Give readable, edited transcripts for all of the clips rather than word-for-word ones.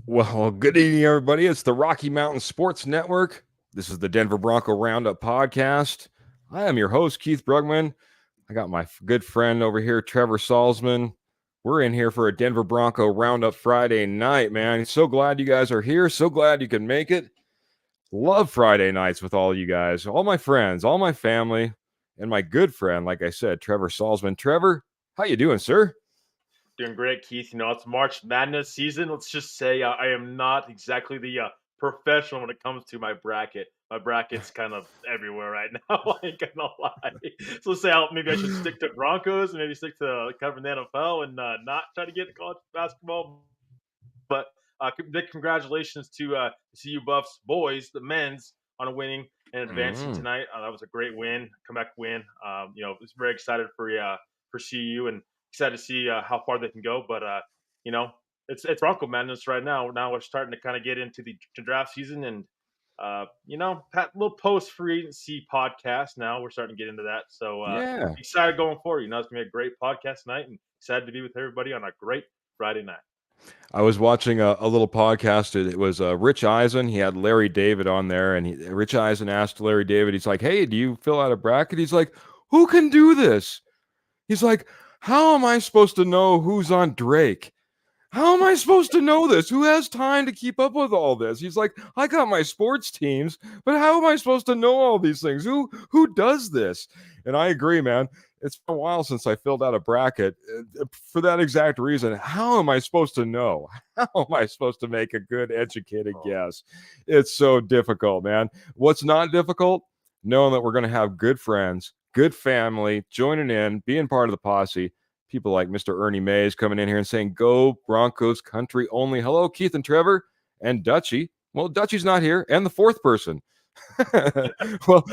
Well, good evening, everybody. It's the Rocky Mountain Sports Network. This is the Denver Bronco Roundup podcast. I am your host, Keith Brugman. I got my good friend over here, Trevor Salzman. We're in here for a Denver Bronco Roundup Friday night, man. So glad you guys are here. So glad you can make it. Love Friday nights with all you guys, all my friends, all my family, and my good friend, like I said, Trevor Salzman. Trevor, how you doing, sir? Doing great, Keith. You know, it's March Madness season. Let's just say I am not exactly the professional when it comes to my bracket. My bracket's kind of everywhere right now. I ain't gonna lie. So let's say maybe I should stick to Broncos and maybe stick to covering the NFL and not try to get to college basketball. But big congratulations to CU Buffs boys, the men's, on winning and advancing tonight. That was a great win, comeback win. You know, I was very excited for CU and excited to see how far they can go. But you know, it's Bronco madness right now. Now we're starting to kind of get into the draft season, and you know, little post free agency podcast. Now we're starting to get into that. So Yeah. excited going forward. You know, it's gonna be a great podcast tonight, and excited to be with everybody on a great Friday night. I was watching a little podcast. It was Rich Eisen. He had Larry David on there, and Rich Eisen asked Larry David, he's like, hey, do you fill out a bracket? He's like, who can do this? He's like, how am I supposed to know who's on Drake? How am I supposed to know this? Who has time to keep up with all this? He's like, I got my sports teams, but how am I supposed to know all these things? Who does this? And I agree, man. It's been a while since I filled out a bracket for that exact reason. How am I supposed to know? How am I supposed to make a good, educated guess? It's so difficult, man. What's not difficult? Knowing that we're going to have good friends, good family, joining in, being part of the posse. People like Mr. Ernie Mays coming in here and saying, go Broncos country only. Hello, Keith and Trevor and Dutchie. Well, Dutchie's not here. And the fourth person. Well,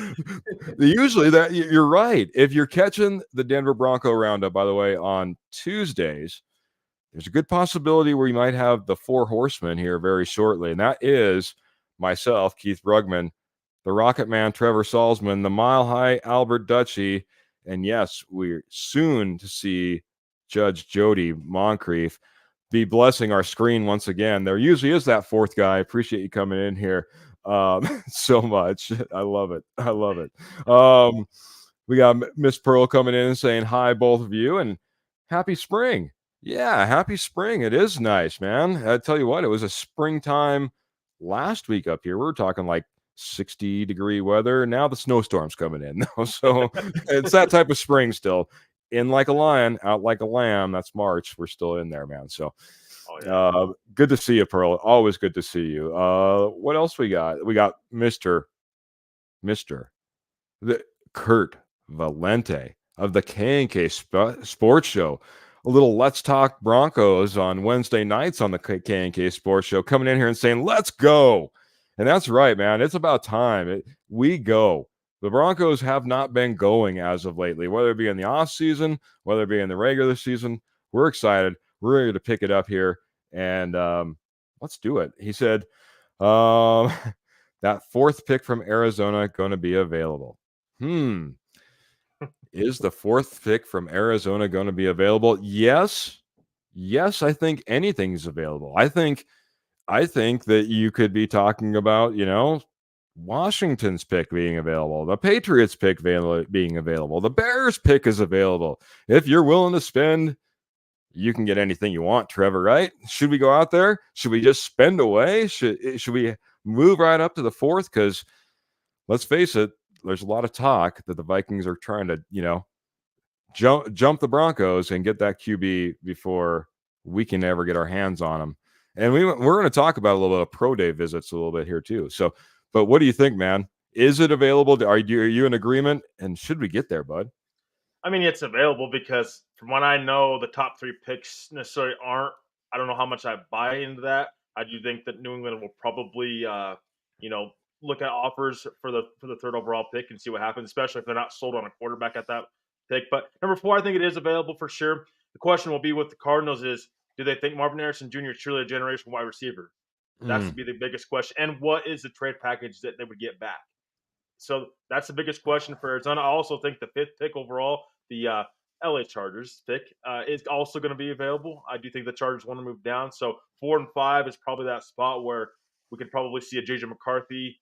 usually that you're right. If you're catching the Denver Bronco Roundup, by the way, on Tuesdays, there's a good possibility where you might have the four horsemen here very shortly. And that is myself, Keith Brugman, the Rocket Man, Trevor Salzman, the Mile High, Albert Dutchie. And yes, we're soon to see Judge Jody Moncrief be blessing our screen once again. There usually is that fourth guy. I appreciate you coming in here so much. I love it. I love it. We got Miss Pearl coming in and saying hi, both of you, and happy spring. Yeah, happy spring. It is nice, man. I tell you what, it was a springtime last week up here. We were talking like 60-degree weather. Now the snowstorm's coming in. So it's that type of spring still. In like a lion, out like a lamb. That's March. We're still in there, man. So good to see you, Pearl. Always good to see you. What else we got? We got Mr. Kurt Valente of the K&K Sports Show. A little Let's Talk Broncos on Wednesday nights on the K&K Sports Show, coming in here and saying, let's go. And that's right, man. It's about time. We go. The Broncos have not been going as of lately, whether it be in the offseason, whether it be in the regular season. We're excited. We're ready to pick it up here. And let's do it. He said, that fourth pick from Arizona going to be available. Is the fourth pick from Arizona going to be available? Yes. Yes, I think anything's available. I think that you could be talking about, Washington's pick being available, the Patriots pick being available, the Bears pick is available. If you're willing to spend, you can get anything you want, Trevor, right? Should we go out there? Should we just spend away? Should we move right up to the 4th because let's face it, there's a lot of talk that the Vikings are trying to, jump the Broncos and get that QB before we can ever get our hands on them. And we're going to talk about a little bit of pro day visits a little bit here too. So, but what do you think, man? Is it available? Are you in agreement? And should we get there, bud? I mean, it's available because from what I know, the top 3 picks necessarily aren't. I don't know how much I buy into that. I do think that New England will probably, you know, look at offers for the 3rd overall pick and see what happens, especially if they're not sold on a quarterback at that pick. But number 4, I think it is available for sure. The question will be with the Cardinals is, do they think Marvin Harrison Jr. is truly a generational wide receiver? That's to Mm. be the biggest question. And what is the trade package that they would get back? So that's the biggest question for Arizona. I also think the 5th pick overall, the LA Chargers pick, is also going to be available. I do think the Chargers want to move down. So 4 and 5 is probably that spot where we could probably see a JJ McCarthy,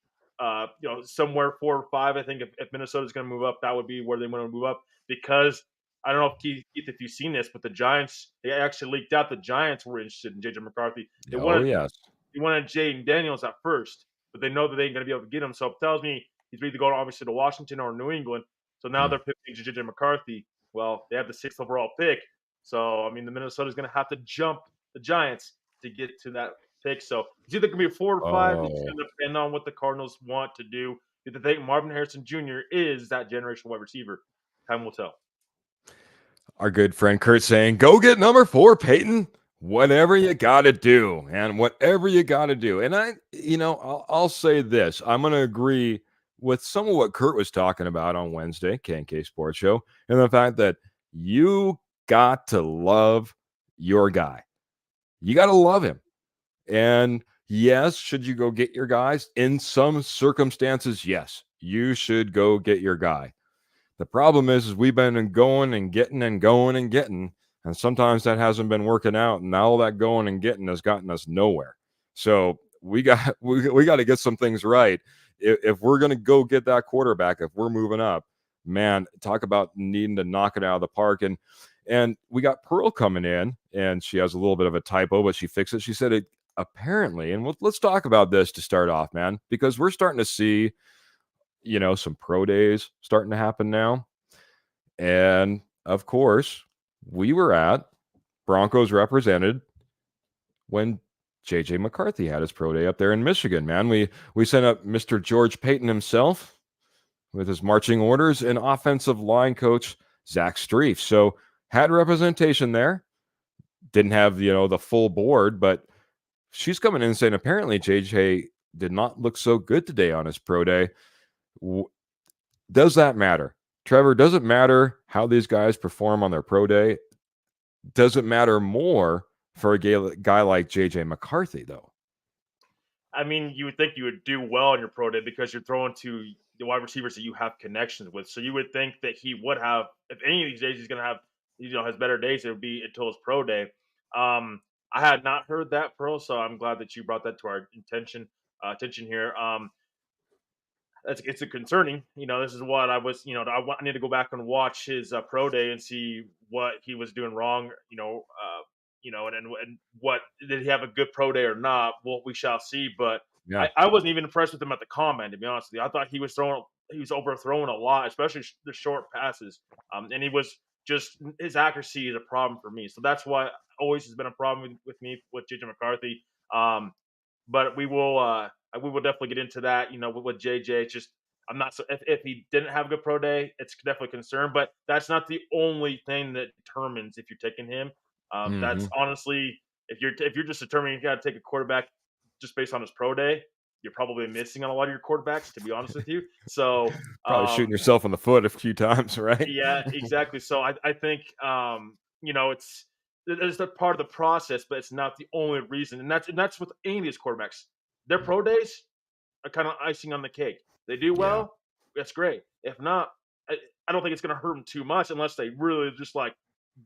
somewhere 4 or 5. I think if Minnesota's going to move up, that would be where they want to move up because I don't know if Keith, if you've seen this, but the Giants, they actually leaked out the Giants were interested in JJ McCarthy. They Oh wanted yes. they wanted Jaden Daniels at first, but they know that they ain't going to be able to get him. So it tells me he's either going obviously to Washington or New England. So now Mm. they're picking JJ McCarthy. Well, they have the 6th overall pick. So I mean, the Minnesota's going to have to jump the Giants to get to that pick. So it's either going to be 4 or 5. It's Oh, going to depend on what the Cardinals want to do. If they think Marvin Harrison Jr. is that generational wide receiver, time will tell. our good friend Kurt saying, "Go get number 4, Peyton. Whatever you got to do, and whatever you got to do." And I'll say this: I'm going to agree with some of what Kurt was talking about on Wednesday, K&K Sports Show, and the fact that you got to love your guy. You got to love him. And yes, should you go get your guys? In some circumstances, yes, you should go get your guy. The problem is we've been going and getting and going and getting, and sometimes that hasn't been working out. And all that going and getting has gotten us nowhere. So we got we got to get some things right. If we're going to go get that quarterback, if we're moving up, man, talk about needing to knock it out of the park. And we got Pearl coming in, and she has a little bit of a typo, but she fixed it. She said it apparently, and let's talk about this to start off, man, because we're starting to see some pro days starting to happen now. And of course, we were at Broncos represented when JJ McCarthy had his pro day up there in Michigan, man. We sent up Mr. George Payton himself with his marching orders and offensive line coach Zach Streif. So had representation there. Didn't have, the full board, but she's coming in and saying apparently JJ did not look so good today on his pro day. Does that matter? Trevor, does it matter how these guys perform on their pro day? Does it matter more for a guy like JJ McCarthy, though? I mean, you would think you would do well on your pro day because you're throwing to the wide receivers that you have connections with. So you would think that he would have, if any of these days he's going to have, his better days, it would be until his pro day. I had not heard that, Pearl, so I'm glad that you brought that to our attention here. It's a concerning. This is what I was. I need to go back and watch his pro day and see what he was doing wrong. And what did he have a good pro day or not? Well, we shall see. But Yeah. I wasn't even impressed with him at the combine, to be honest with you. I thought he was overthrowing a lot, especially the short passes. And he was just his accuracy is a problem for me. So that's why always has been a problem with me with JJ McCarthy. But we will definitely get into that. With JJ, it's just I'm not so if he didn't have a good pro day, it's definitely a concern. But that's not the only thing that determines if you're taking him. That's Mm-hmm. honestly if you're just determining you got to take a quarterback just based on his pro day, you're probably missing on a lot of your quarterbacks. To be honest with you, so Probably shooting yourself in the foot a few times, right? yeah, exactly. So I think it's a part of the process, but it's not the only reason. And that's with any of these quarterbacks. Their pro days are kind of icing on the cake. They do Yeah. well, that's great. If not, I don't think it's going to hurt them too much unless they really just like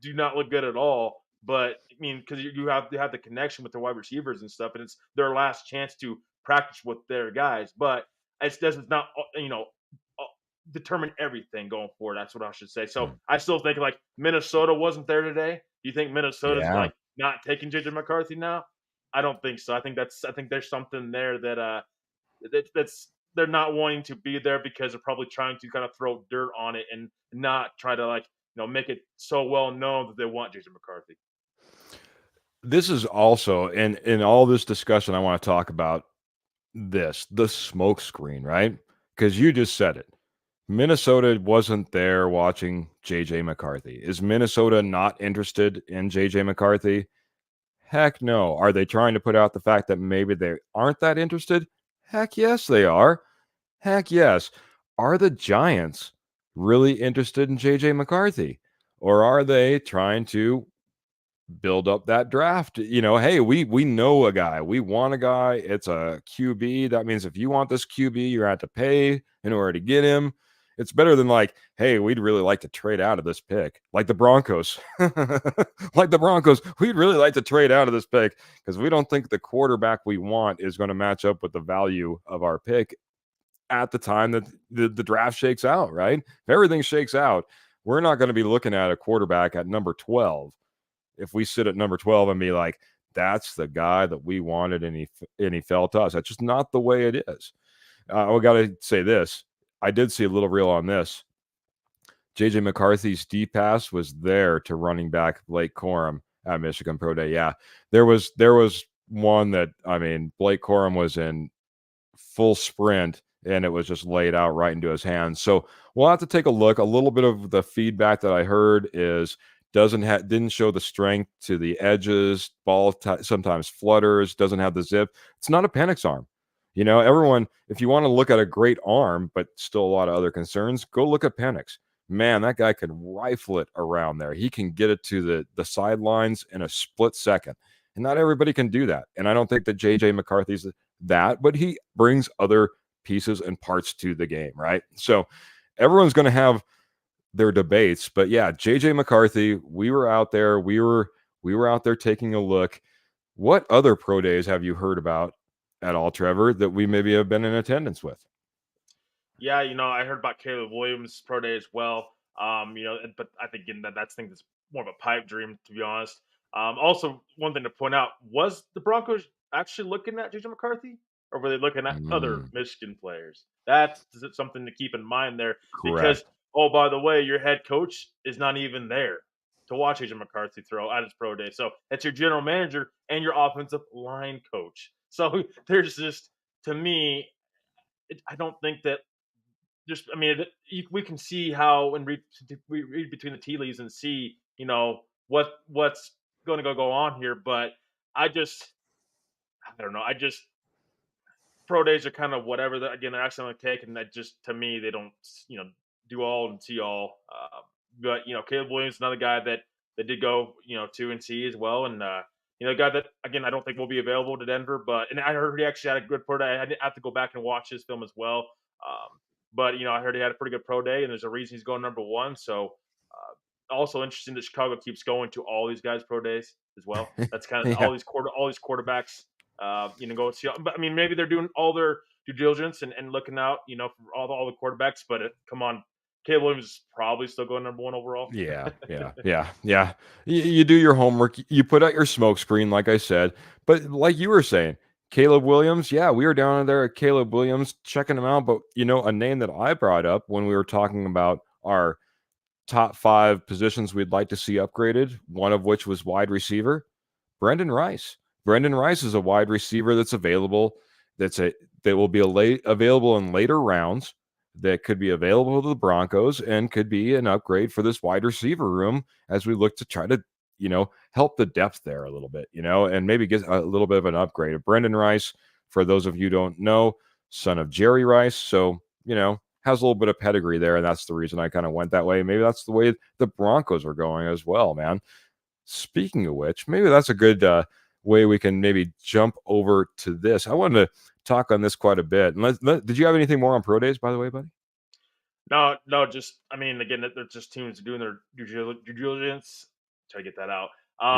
do not look good at all. But I mean, because you have the connection with the wide receivers and stuff, and it's their last chance to practice with their guys. But it does not uh, determine everything going forward. That's what I should say. So Mm. I still think like Minnesota wasn't there today. Do you think Minnesota's Yeah. like not taking JJ McCarthy now? I don't think so. I think there's something there that That's they're not wanting to be there because they're probably trying to kind of throw dirt on it and not try to like make it so well known that they want Jason McCarthy. This is also in all this discussion, I want to talk about the smoke screen, right? Because you just said it. Minnesota wasn't there watching JJ McCarthy. Is Minnesota not interested in JJ McCarthy? Heck no. Are they trying to put out the fact that maybe they aren't that interested? Heck yes, they are. Heck yes. Are the Giants really interested in JJ McCarthy? Or are they trying to build up that draft? Hey, we know a guy. We want a guy. It's a QB. That means if you want this QB, you have to pay in order to get him. It's better than like, hey, we'd really like to trade out of this pick, like the Broncos. Like the Broncos, we'd really like to trade out of this pick because we don't think the quarterback we want is going to match up with the value of our pick at the time that the draft shakes out, right? If everything shakes out, we're not going to be looking at a quarterback at number 12 if we sit at number 12 and be like, that's the guy that we wanted and he fell to us. That's just not the way it is. I got to say this. I did see a little reel on this. JJ McCarthy's deep pass was there to running back Blake Corum at Michigan Pro Day. Yeah, there was one that, I mean, Blake Corum was in full sprint and it was just laid out right into his hands. So we'll have to take a look. A little bit of the feedback that I heard is didn't show the strength to the edges. Sometimes flutters. Doesn't have the zip. It's not a Penix arm. Everyone, if you want to look at a great arm, but still a lot of other concerns, go look at Penix. Man, that guy can rifle it around there. He can get it to the sidelines in a split second. And not everybody can do that. And I don't think that JJ McCarthy's that, but he brings other pieces and parts to the game, right? So everyone's going to have their debates, but yeah, JJ McCarthy, we were out there, we were out there taking a look. What other pro days have you heard about at all, Trevor, that we maybe have been in attendance with? Yeah, I heard about Caleb Williams pro day as well. But I think again that's thing that's more of a pipe dream to be honest. Also, one thing to point out was the Broncos actually looking at JJ McCarthy, or were they looking at other Mm, Michigan players? That's something to keep in mind there because correct. oh, by the way, your head coach is not even there to watch JJ McCarthy throw at his pro day. So that's your general manager and your offensive line coach. So there's just to me, I don't think that just I mean, we can see how and we read between the tea leaves and see what's going to go on here. But I don't know. I just pro days are kind of whatever. That again, they're accidentally taken. That just to me, they don't do all and see all. But Caleb Williams, another guy that did go to and see as well, and a guy that again I don't think will be available to Denver. But and I heard he actually had a good pro day. I didn't have to go back and watch his film as well. But I heard he had a pretty good pro day, and there's a reason he's going number one. So also interesting that Chicago keeps going to all these guys pro days as well. That's kind of Yeah. all these quarterbacks. Go see. But I mean, maybe they're doing all their due diligence and looking out, for all the quarterbacks. But come on, Caleb Williams is probably still going number one overall. Yeah. You do your homework. You put out your smoke screen, like I said. But like you were saying, Caleb Williams, yeah, we were down there at Caleb Williams checking him out. But a name that I brought up when we were talking about our top 5 positions we'd like to see upgraded, one of which was wide receiver, Brendan Rice. Brendan Rice is a wide receiver that's available. That will be available in later rounds. That could be available to the Broncos and could be an upgrade for this wide receiver room as we look to try to help the depth there a little bit, and maybe get a little bit of an upgrade. Brendan Rice, for those of you who don't know, son of Jerry Rice, so has a little bit of pedigree there, and that's the reason I kind of went that way. Maybe that's the way the Broncos are going as well, man. Speaking of which, maybe that's a good way we can maybe jump over to this. I wanted to talk on this quite a bit. And did you have anything more on pro days, by the way, buddy? No, no, just I mean, again, they're just teams doing their due diligence. Try to get that out.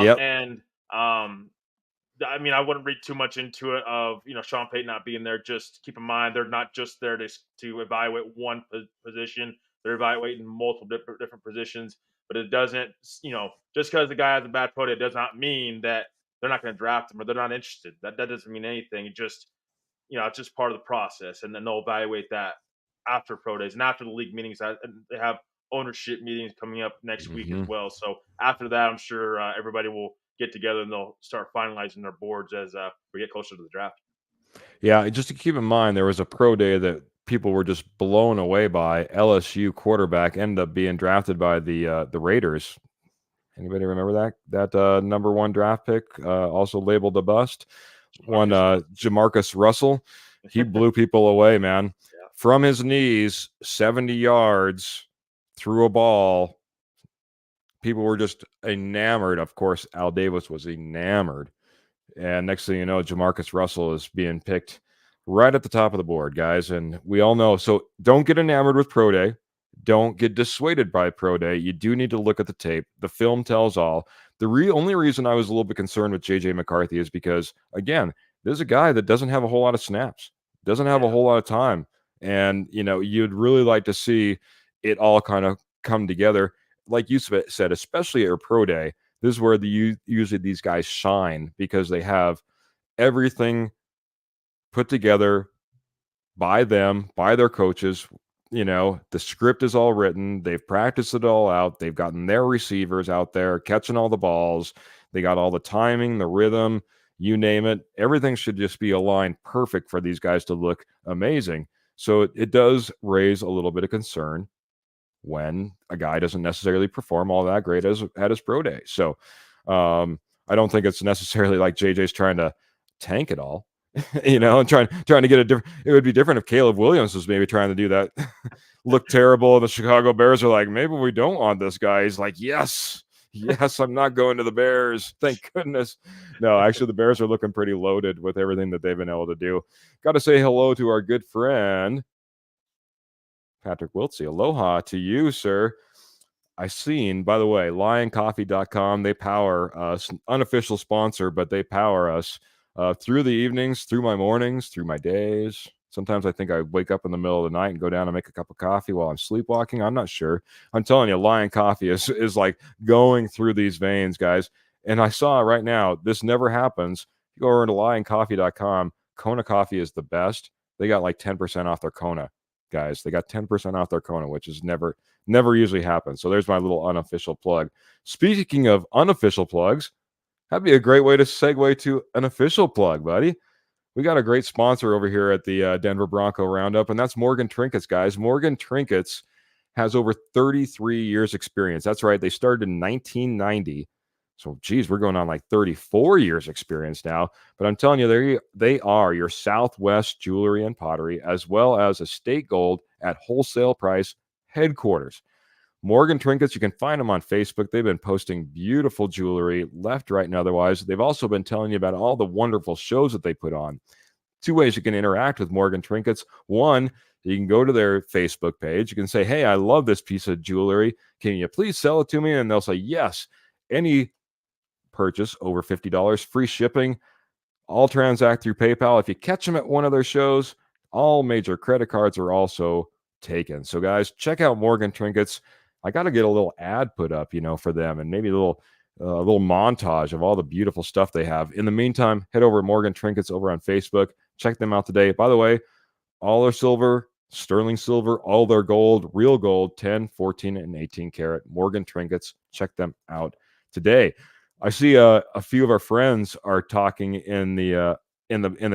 Yep. And I mean, I wouldn't read too much into it of Sean Payton not being there. Just keep in mind they're not just there to evaluate one position. They're evaluating multiple different positions. But it doesn't, just because the guy has a bad pro day does not mean that they're not going to draft him or they're not interested. That doesn't mean anything. It just it's just part of the process, and then they'll evaluate that after pro days and after the league meetings. And they have ownership meetings coming up next week as Mm-hmm. well. So after that, I'm sure everybody will get together and they'll start finalizing their boards as we get closer to the draft. Yeah, just to keep in mind, there was a pro day that people were just blown away by. LSU quarterback ended up being drafted by the Raiders. Anybody remember that number one draft pick, also labeled a bust? One Jamarcus Russell. He blew people away, man. Yeah. From his knees, 70 yards, threw a ball. People were just enamored. Of course, Al Davis was enamored. And next thing you know, Jamarcus Russell is being picked right at the top of the board, guys. And we all know. So don't get enamored with pro day. Don't get dissuaded by pro day. You do need to look at the tape. The film tells all. The only reason I was a little bit concerned with JJ McCarthy is because, again, there's a guy that doesn't have a whole lot of snaps, doesn't have a whole lot of time. And, you'd really like to see it all kind of come together. Like you said, especially at your pro day, this is where usually these guys shine because they have everything put together by them, by their coaches. The script is all written. They've practiced it all out. They've gotten their receivers out there catching all the balls. They got all the timing, the rhythm, you name it. Everything should just be aligned perfect for these guys to look amazing. So it does raise a little bit of concern when a guy doesn't necessarily perform all that great at his pro day. So I don't think it's necessarily like JJ's trying to tank it all, and trying to get a different. It would be different if Caleb Williams was maybe trying to do that, look terrible, and the Chicago Bears are like, maybe we don't want this guy. He's like, yes, I'm not going to the Bears. Thank goodness. No, actually, the Bears are looking pretty loaded with everything that they've been able to do. Got to say hello to our good friend Patrick Wiltsey. Aloha to you, sir. I seen, by the way, lioncoffee.com. They power us, unofficial sponsor, but they power us through the evenings, through my mornings, through my days. Sometimes I think I wake up in the middle of the night and go down and make a cup of coffee while I'm sleepwalking. I'm not sure. I'm telling you, Lion Coffee is like going through these veins, guys. And I saw right now, this never happens. You go over to lioncoffee.com. Kona coffee is the best. They got like 10% off their Kona, guys. They got 10% off their Kona, which is never usually happens. So there's my little unofficial plug. Speaking of unofficial plugs, that'd be a great way to segue to an official plug, buddy. We got a great sponsor over here at the Denver Bronco Roundup, and that's Morgan Trinkets, guys. Morgan Trinkets has over 33 years experience. That's right. They started in 1990. So, geez, we're going on like 34 years experience now. But I'm telling you, they are your Southwest jewelry and pottery, as well as estate gold at wholesale price headquarters. Morgan Trinkets, you can find them on Facebook. They've been posting beautiful jewelry left, right, and otherwise. They've also been telling you about all the wonderful shows that they put on. 2 ways you can interact with Morgan Trinkets. One, you can go to their Facebook page. You can say, hey, I love this piece of jewelry. Can you please sell it to me? And they'll say, yes. Any purchase over $50, free shipping. All transact through PayPal. If you catch them at one of their shows, all major credit cards are also taken. So, guys, check out Morgan Trinkets. I got to get a little ad put up, for them, and maybe a little montage of all the beautiful stuff they have. In the meantime, head over to Morgan Trinkets over on Facebook. Check them out today. By the way, all their silver, sterling silver, all their gold, real gold, 10, 14, and 18 karat Morgan Trinkets. Check them out today. I see a few of our friends are talking in the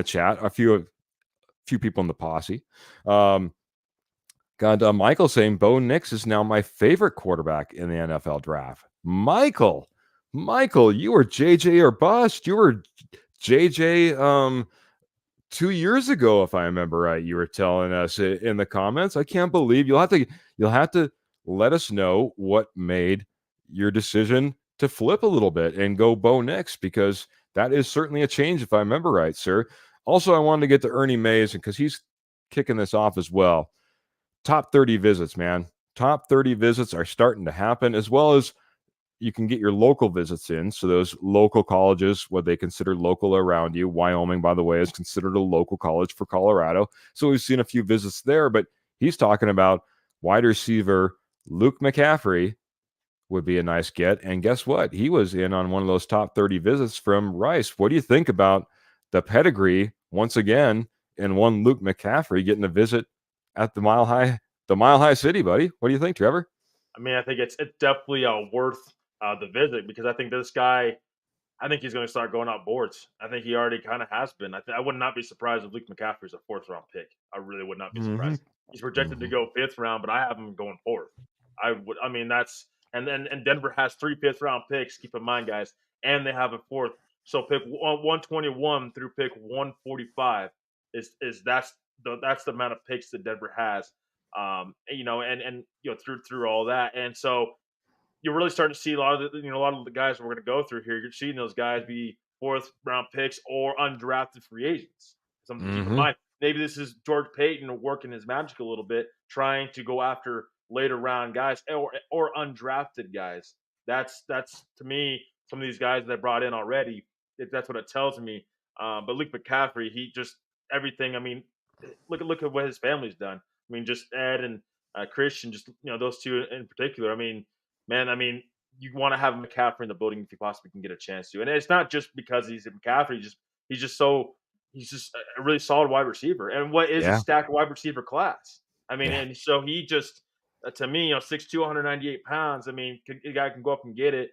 chat. A few people in the posse. Michael saying Bo Nix is now my favorite quarterback in the NFL draft. Michael, you were JJ or bust. You were JJ 2 years ago, if I remember right. You were telling us in the comments. I can't believe you'll have to let us know what made your decision to flip a little bit and go Bo Nix, because that is certainly a change, if I remember right, sir. Also, I wanted to get to Ernie Mays because he's kicking this off as well. Top 30 visits, man. Top 30 visits are starting to happen, as well as you can get your local visits in. So those local colleges, what they consider local around you. Wyoming, by the way, is considered a local college for Colorado. So we've seen a few visits there, but he's talking about wide receiver Luke McCaffrey would be a nice get. And guess what? He was in on one of those top 30 visits from Rice. What do you think about the pedigree, once again, and one Luke McCaffrey getting a visit at the Mile High City, buddy. What do you think, Trevor? I mean, I think it's definitely worth the visit because I think this guy. I think he's going to start going out boards. I think he already kind of has been. I would not be surprised if Luke McCaffrey's a fourth round pick. I really would not be Mm-hmm. surprised. He's projected to Mm-hmm. go fifth round, but I have him going fourth. I would. I mean, that's and Denver has 3 5th round picks. Keep in mind, guys, and they have a fourth. So pick 121 through pick 145 is that's the amount of picks that Denver has. And through all that, and so you're really starting to see a lot of the guys we're going to go through here. You're seeing those guys be fourth round picks or undrafted free agents. Something to keep in Mm-hmm. mind. Maybe this is George Payton working his magic a little bit, trying to go after later round guys or undrafted guys. That's to me some of these guys that I brought in already. That's what it tells me. But Luke McCaffrey, he just everything. I mean, look at what his family's done. I mean, just Ed and Christian, just those two in particular. I mean, man, I mean, you want to have McCaffrey in the building if you possibly can get a chance to. And it's not just because he's a McCaffrey, he's just a really solid wide receiver. And what is a Yeah. stacked wide receiver class? I mean, Yeah. and so he just to me, 6'2", 198 pounds. I mean, a guy can go up and get it.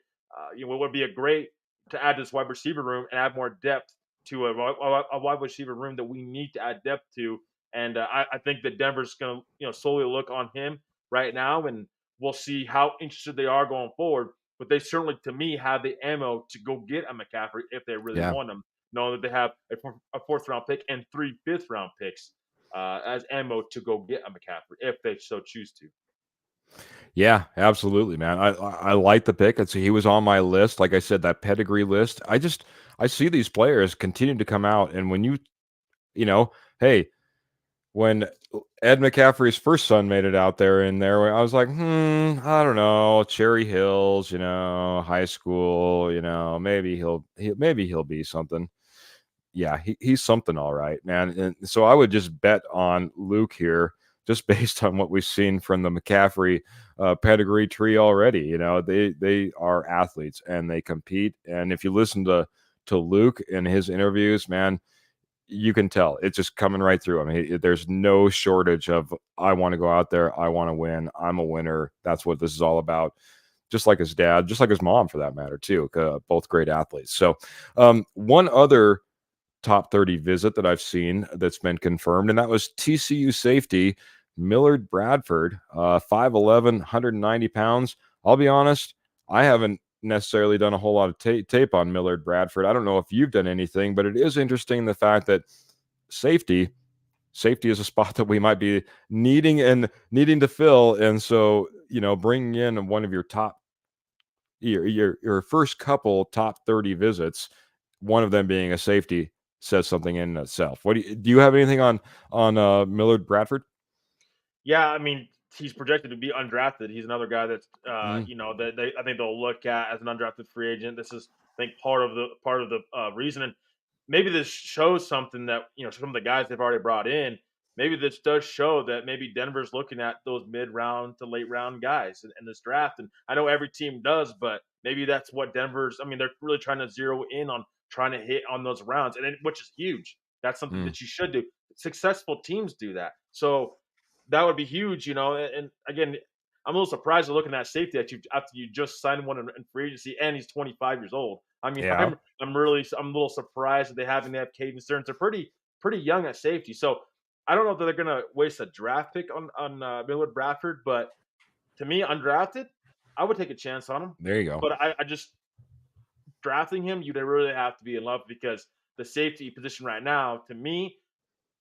It would be a great to add this wide receiver room and add more depth to a wide receiver room that we need to add depth to. And I think that Denver's going to solely look on him right now, and we'll see how interested they are going forward. But they certainly, to me, have the ammo to go get a McCaffrey if they really Yeah. want him, knowing that they have a fourth round pick and 3 5th round picks as ammo to go get a McCaffrey if they so choose to. Yeah, absolutely, man. I like the pick. He was on my list. Like I said, that pedigree list. I see these players continue to come out, and when hey, when Ed McCaffrey's first son made it out there in there, I was like, I don't know, Cherry Hills, high school, maybe he'll be something. Yeah, he's something all right, man. And so I would just bet on Luke here, just based on what we've seen from the McCaffrey pedigree tree already. They are athletes and they compete. And if you listen to Luke in his interviews, man, you can tell it's just coming right through. I mean, there's no shortage of I want to go out there, I want to win, I'm a winner. That's what this is all about. Just like his dad, just like his mom, for that matter, too. Both great athletes. So, one other top 30 visit that I've seen that's been confirmed, and that was TCU safety Millard Bradford, 5'11", 190 pounds. I'll be honest, I haven't necessarily done a whole lot of tape on Millard Bradford. I don't know if you've done anything, but it is interesting the fact that safety is a spot that we might be needing to fill, and so bringing in one of your top your first couple top 30 visits, one of them being a safety, says something in itself. What do you have anything on Millard Bradford? Yeah, I mean, he's projected to be undrafted. He's another guy that's, Mm. that I think they'll look at as an undrafted free agent. This is, I think, part of the reason. And maybe this shows something that some of the guys they've already brought in. Maybe this does show that maybe Denver's looking at those mid-round to late-round guys in this draft. And I know every team does, but maybe that's what Denver's. I mean, they're really trying to zero in on trying to hit on those rounds, which is huge. That's something Mm. that you should do. Successful teams do that. So that would be huge, And again, I'm a little surprised to looking at safety that you after you just signed one in free agency, and he's 25 years old. I mean, Yeah. I'm a little surprised that they have Caden Stearns. They're pretty young at safety, so I don't know if they're going to waste a draft pick on Millard Bradford, but to me, undrafted, I would take a chance on him. There you go. But I just drafting him, you'd really have to be in love because the safety position right now, to me,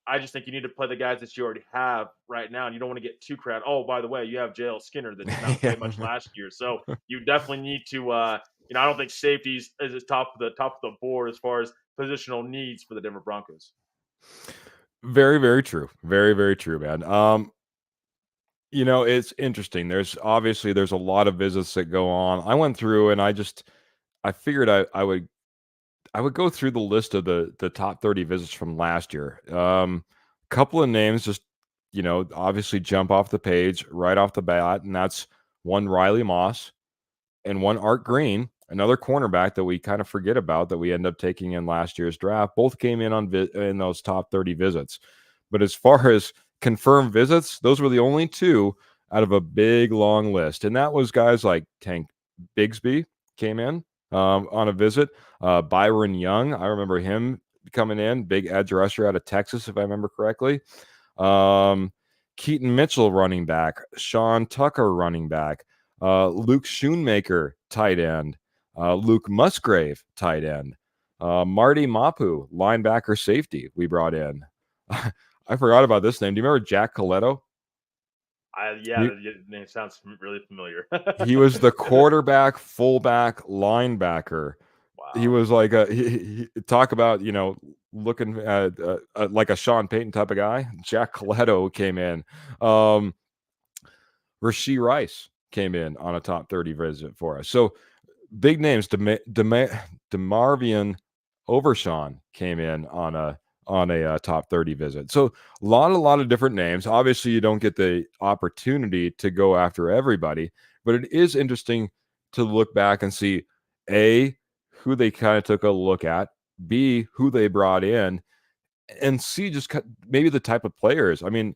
I just think you need to play the guys that you already have right now, and you don't want to get too crowded. Oh, by the way, you have JL Skinner that did not play much last year, so you definitely need to. I don't think safeties is top of the board as far as positional needs for the Denver Broncos. Very, very true. Very, very true, man. It's interesting. There's a lot of visits that go on. I went through and I figured I would go through the list of the top 30 visits from last year. Couple of names just, obviously jump off the page right off the bat, and that's one Riley Moss and one Art Green. another cornerback that we kind of forget about that we end up taking in last year's draft. Both came in in those top 30 visits. But as far as confirmed visits, those were the only two out of a big long list. And that was guys like Tank Bigsby came in on a visit. Byron Young, I remember him coming in, big edge rusher out of Texas, if I remember correctly. Keaton Mitchell, running back. Sean Tucker, running back. Luke Schoonmaker, tight end. Luke Musgrave, tight end. Marty Mapu, linebacker safety, we brought in. I forgot about this name. Do you remember Jack Coletto? Yeah, He, the name sounds really familiar. he was the quarterback, fullback, linebacker. He Wow. was like talk about, looking at like a Sean Payton type of guy. Jack Coletto came in. Rashee Rice came in on a top 30 visit for us. So big names. DeMarvion Overshawn came in on a top 30 visit. So a lot of different names. Obviously, you don't get the opportunity to go after everybody, but it is interesting to look back and see A, who they kind of took a look at, B, who they brought in, and C, just maybe the type of players. I mean,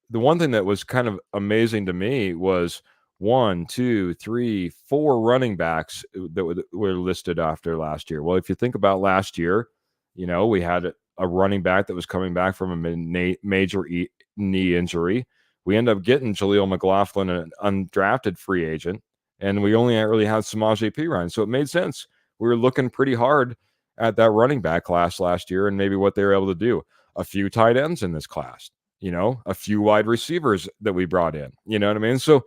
the one thing that was kind of amazing to me was one, two, three, four running backs that were listed after last year. Well, if you think about last year, we had a running back that was coming back from a major knee injury. We end up getting Jaleel McLaughlin, an undrafted free agent, and we only really had Samaje Perine. So it made sense. We were looking pretty hard at that running back class last year and maybe what they were able to do. A few tight ends in this class, a few wide receivers that we brought in. You know what I mean? So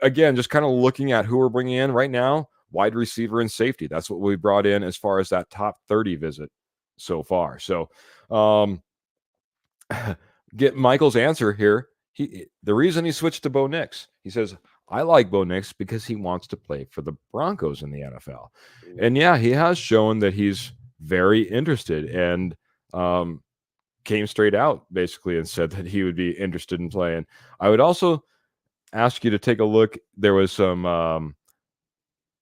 again, just kind of looking at who we're bringing in right now, wide receiver and safety. That's what we brought in as far as that top 30 visit so far. So get Michael's answer here. The reason he switched to Bo Nix, he says, I like Bo Nix because he wants to play for the Broncos in the NFL. And yeah, he has shown that he's very interested and came straight out basically and said that he would be interested in playing. I would also ask you to take a look. There was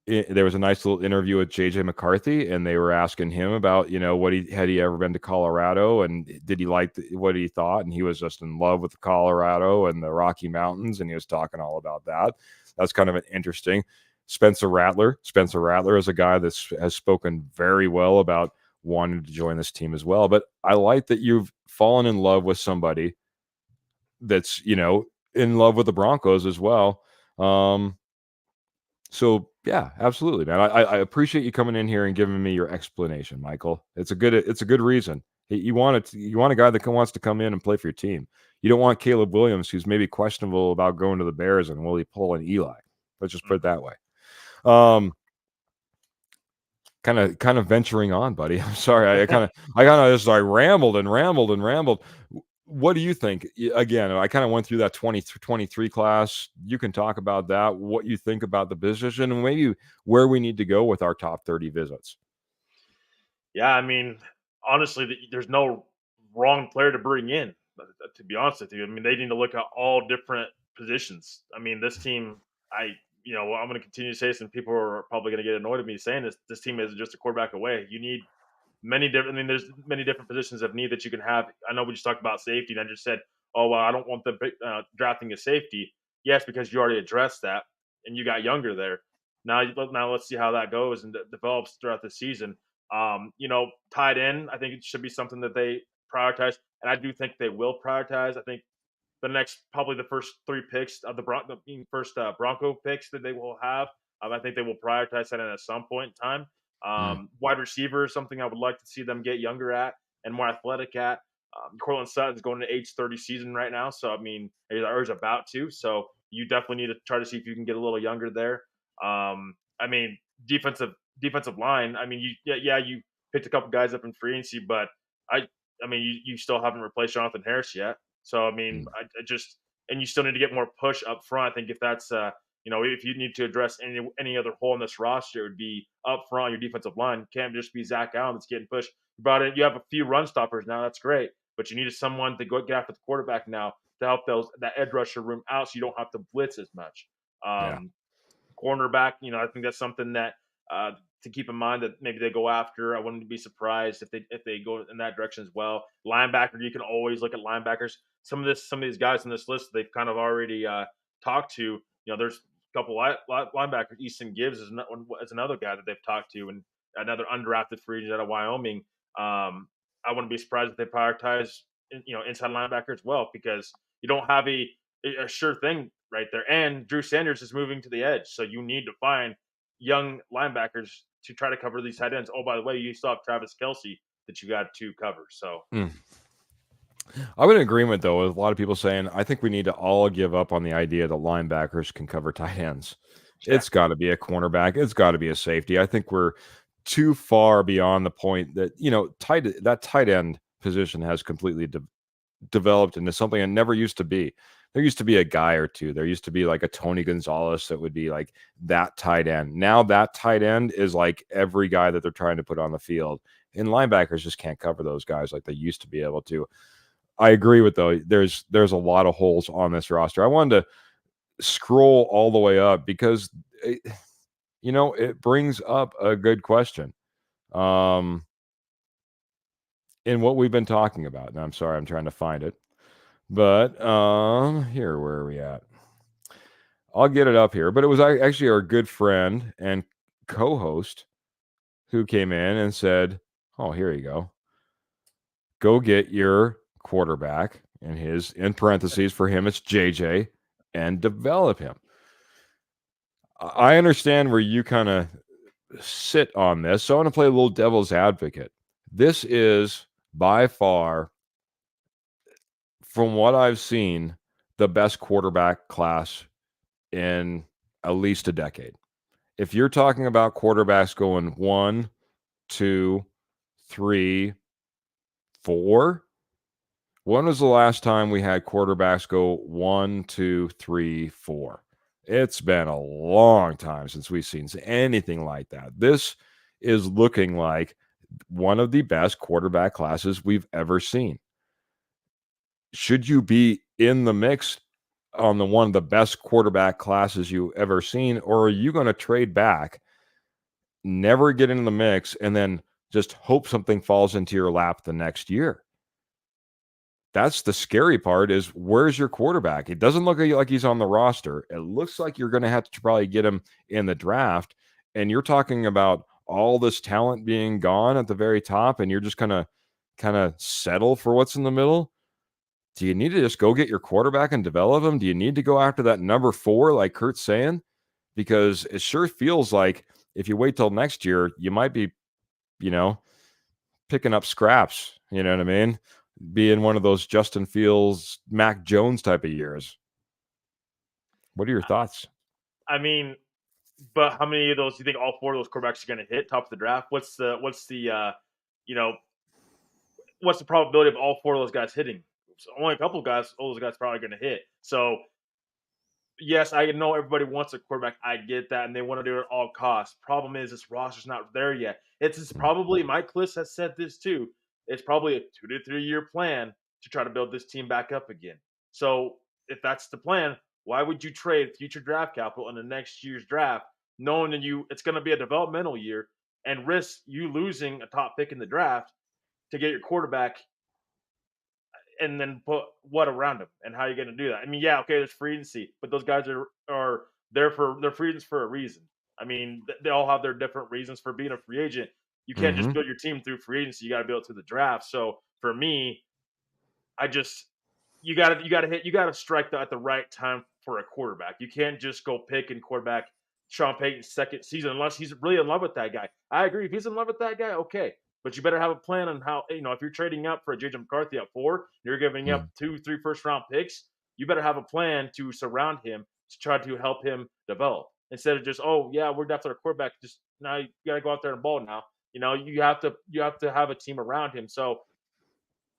there was a nice little interview with JJ McCarthy, and they were asking him about, what had he ever been to Colorado and did he like what he thought? And he was just in love with Colorado and the Rocky Mountains, and he was talking all about that. That's kind of an interesting. Spencer Rattler is a guy that has spoken very well about wanting to join this team as well. But I like that you've fallen in love with somebody that's, in love with the Broncos as well. So yeah, absolutely, man. I appreciate you coming in here and giving me your explanation, Michael. It's a good reason. You want a guy that wants to come in and play for your team. You don't want Caleb Williams, who's maybe questionable about going to the Bears, and will he pull an Eli? Let's just put it that way. Kind of venturing on, buddy. I'm sorry. I kind of just like rambled and rambled and rambled. What do you think? Again, I kind of went through that 23 class. You can talk about that, what you think about the position, and maybe where we need to go with our top 30 visits. Yeah, I mean, honestly, there's no wrong player to bring in. To be honest with you, I mean, they need to look at all different positions. I mean, this team, I'm going to continue to say this, and people are probably going to get annoyed at me saying this. This team isn't just a quarterback away. You need many different. I mean, there's many different positions of need that you can have. I know we just talked about safety, and I just said, "Oh well, I don't want them drafting a safety." Yes, because you already addressed that, and you got younger there. Now let's see how that goes and develops throughout the season. Tight end, I think it should be something that they prioritize, and I do think they will prioritize. I think probably the first three picks of first Bronco picks that they will have. I think they will prioritize that at some point in time. Mm, Wide receiver is something I would like to see them get younger at and more athletic at. Cortland Sutton's going to age 30 season right now, so I mean, he's about to. So you definitely need to try to see if you can get a little younger there. I mean, defensive line. I mean, you picked a couple guys up in free agency, but I I mean, you still haven't replaced Jonathan Harris yet. So I mean, mm, I just and you still need to get more push up front. I think if that's if you need to address any other hole in this roster, it would be up front your defensive line. It can't just be Zach Allen that's getting pushed. You brought in, you have a few run stoppers now. That's great, but you need someone to go get after the quarterback now to help that edge rusher room out, so you don't have to blitz as much. yeah. Cornerback, I think that's something that to keep in mind that maybe they go after. I wouldn't be surprised if they go in that direction as well. Linebacker, you can always look at linebackers. Some of these guys on this list they've kind of already talked to. There's a couple linebackers. Easton Gibbs is another guy that they've talked to, and another undrafted free agent out of Wyoming. I wouldn't be surprised if they prioritize inside linebacker as well, because you don't have a sure thing right there. And Drew Sanders is moving to the edge, so you need to find young linebackers to try to cover these tight ends. Oh, by the way, you still have Travis Kelce that you got to cover. So I'm in agreement, though, with a lot of people saying I think we need to all give up on the idea that linebackers can cover tight ends. yeah, It's got to be a cornerback. It's got to be a safety. I think we're too far beyond the point that that tight end position has completely developed into something it never used to be. There used to be a guy or two. There used to be like a Tony Gonzalez that would be like that tight end. Now that tight end is like every guy that they're trying to put on the field. And linebackers just can't cover those guys like they used to be able to. I agree with though. There's a lot of holes on this roster. I wanted to scroll all the way up because it brings up a good question. In what we've been talking about. And I'm sorry, I'm trying to find it. But here, where are we at? I'll get it up here. But it was actually our good friend and co-host who came in and said, "Oh, here you go. Go get your quarterback." And in parentheses for him, it's JJ, and develop him. I understand where you kind of sit on this. So I want to play a little devil's advocate. This is by far, from what I've seen, the best quarterback class in at least a decade. If you're talking about quarterbacks going 1, 2, 3, 4, when was the last time we had quarterbacks go 1, 2, 3, 4? It's been a long time since we've seen anything like that. This is looking like one of the best quarterback classes we've ever seen. Should you be in the mix on one of the best quarterback classes you ever seen, or are you going to trade back, never get in the mix, and then just hope something falls into your lap the next year? That's the scary part, is where's your quarterback? It doesn't look like he's on the roster. It looks like you're going to have to probably get him in the draft, and you're talking about all this talent being gone at the very top, and you're just going to kind of settle for what's in the middle. Do you need to just go get your quarterback and develop him? Do you need to go after that number 4, like Kurt's saying? Because it sure feels like if you wait till next year, you might be, picking up scraps. You know what I mean? Being one of those Justin Fields, Mac Jones type of years. What are your thoughts? I mean, but how many of those do you think all 4 of those quarterbacks are going to hit top of the draft? You know what's the probability of all 4 of those guys hitting? Only a couple of guys. All those guys probably going to hit. So yes, I know everybody wants a quarterback. I get that, and they want to do it at all costs. Problem is, this roster's not there yet. It's probably, Mike Kliss has said this too. It's probably a 2 to 3 year plan to try to build this team back up again. So if that's the plan, why would you trade future draft capital in the next year's draft, knowing that it's going to be a developmental year, and risk you losing a top pick in the draft to get your quarterback, and then put what around him, and how are you going to do that? I mean, yeah, okay, there's free agency, but those guys are there for they're free agents for a reason. I mean, they all have their different reasons for being a free agent. You can't just Mm-hmm. build your team through free agency. You got to build it through the draft. So for me, I just you gotta strike at the right time for a quarterback. You can't just go pick and quarterback Sean Payton's second season unless he's really in love with that guy. I agree. If he's in love with that guy, okay. But you better have a plan on how, if you're trading up for a JJ McCarthy at 4, you're giving up 2, 3 first round picks, you better have a plan to surround him to try to help him develop. Instead of just, oh yeah, we're after a quarterback, just now you gotta go out there and ball now. You have to have a team around him. So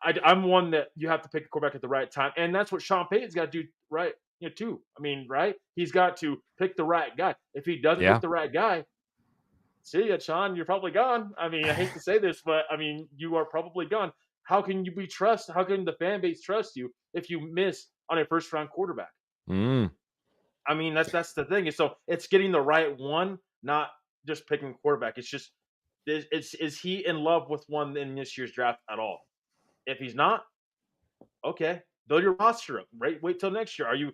I'm one that you have to pick a quarterback at the right time, and that's what Sean Payton's got to do, right? Too. I mean, right? He's got to pick the right guy. If he doesn't Yeah. pick the right guy, see ya, Sean. You're probably gone. I mean, I hate to say this, but I mean, you are probably gone. How can How can the fan base trust you if you miss on a first round quarterback? Mm. I mean, that's the thing. So it's getting the right one, not just picking quarterback. It's just is he in love with one in this year's draft at all? If he's not, okay, build your roster up. Right, wait till next year. Are you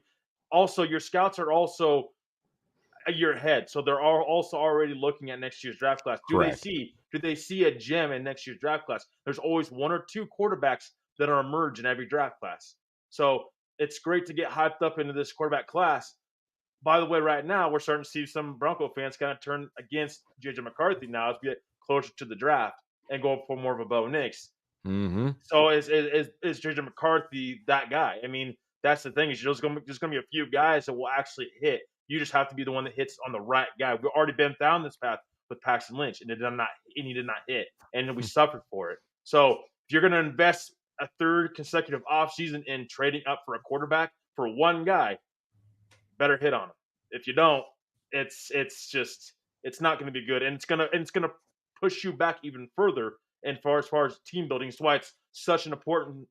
also your scouts are also a year ahead, so they're all also already looking at next year's draft class. Correct. Do they see a gem in next year's draft class? There's always one or two quarterbacks that are emerge in every draft class. So it's great to get hyped up into this quarterback class. By the way, right now we're starting to see some Bronco fans kind of turn against JJ McCarthy now as we get closer to the draft and go for more of a Bo Nix. Mm-hmm. So is JJ McCarthy that guy? I mean, that's the thing is there's going to be a few guys that will actually hit. You just have to be the one that hits on the right guy. We've already been down this path with Paxton Lynch, and he did not hit, and we suffered for it. So if you're going to invest a third consecutive offseason in trading up for a quarterback for one guy, better hit on him. If you don't, it's not going to be good, and it's gonna push you back even further. And as far as team building, that's why it's such an important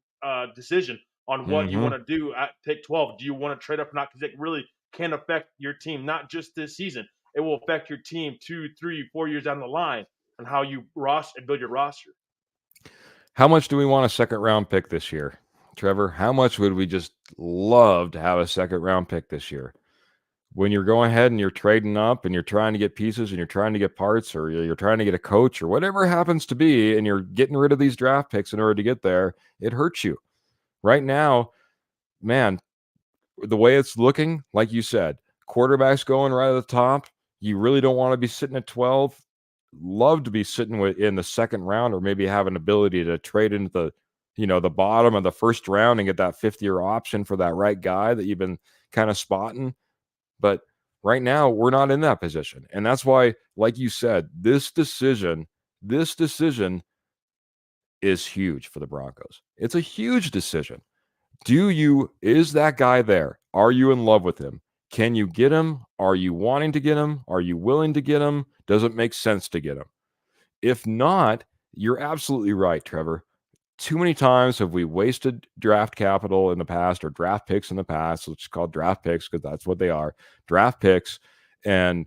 decision on what you Mm-hmm. want to do at pick 12. Do you want to trade up or not? Because it really can affect your team, not just this season. It will affect your team 2, 3, 4 years down the line on how you roster and build your roster. How much do we want a second round pick this year, Trevor? How much would we just love to have a second round pick this year? When you're going ahead and you're trading up and you're trying to get pieces and you're trying to get parts or you're trying to get a coach or whatever it happens to be, and you're getting rid of these draft picks in order to get there, it hurts you. Right now, man, the way it's looking, like you said, quarterbacks going right at the top. You really don't want to be sitting at 12. Love to be sitting in the second round or maybe have an ability to trade into the bottom of the first round and get that 5th-year option for that right guy that you've been kind of spotting. But right now, we're not in that position. And that's why, like you said, this decision is huge for the Broncos. It's a huge decision. Is that guy there? Are you in love with him? Can you get him? Are you wanting to get him? Are you willing to get him? Does it make sense to get him? If not, you're absolutely right, Trevor. Too many times have we wasted draft capital in the past or draft picks in the past. Let's call draft picks because that's what they are, draft picks. And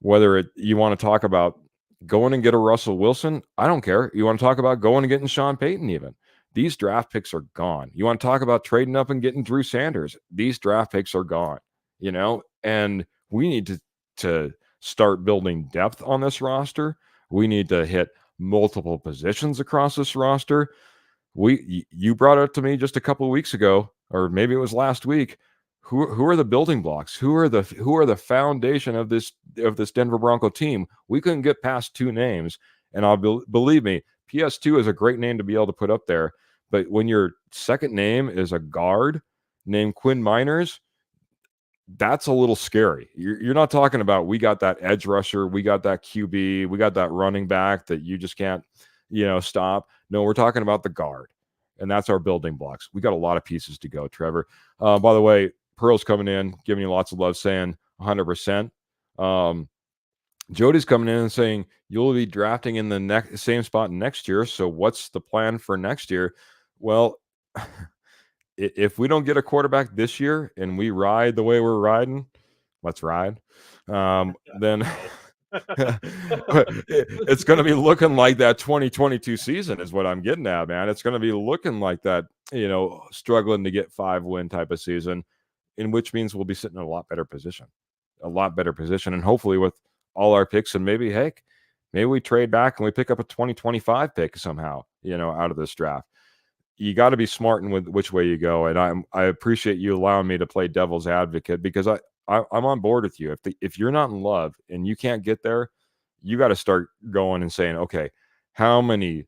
whether you want to talk about going and get a Russell Wilson, I don't care. You want to talk about going and getting Sean Payton even. These draft picks are gone. You want to talk about trading up and getting Drew Sanders. These draft picks are gone, and we need to start building depth on this roster. We need to hit multiple positions across this roster. You brought it up to me just a couple of weeks ago, or maybe it was last week. Who are the building blocks? Who are the foundation of this Denver Bronco team? We couldn't get past 2 names, and believe me, PS2 is a great name to be able to put up there. But when your second name is a guard named Quinn Miners, that's a little scary. You're not talking about we got that edge rusher, we got that QB, we got that running back that you just can't, stop. No, we're talking about the guard, and that's our building blocks. We got a lot of pieces to go, Trevor. By the way, Pearl's coming in, giving you lots of love, saying 100%. Jody's coming in and saying you'll be drafting in the same spot next year. So what's the plan for next year? Well, if we don't get a quarterback this year and we ride the way we're riding, let's ride. Then it's going to be looking like that 2022 season is what I'm getting at, man. It's going to be looking like that, struggling to get 5-win type of season, in which means we'll be sitting in a lot better position. And hopefully with all our picks, and maybe we trade back and we pick up a 2025 pick somehow, out of this draft. You got to be smart in which way you go. And I appreciate you allowing me to play devil's advocate, because I'm on board with you. If you're not in love and you can't get there, you got to start going and saying, okay, how many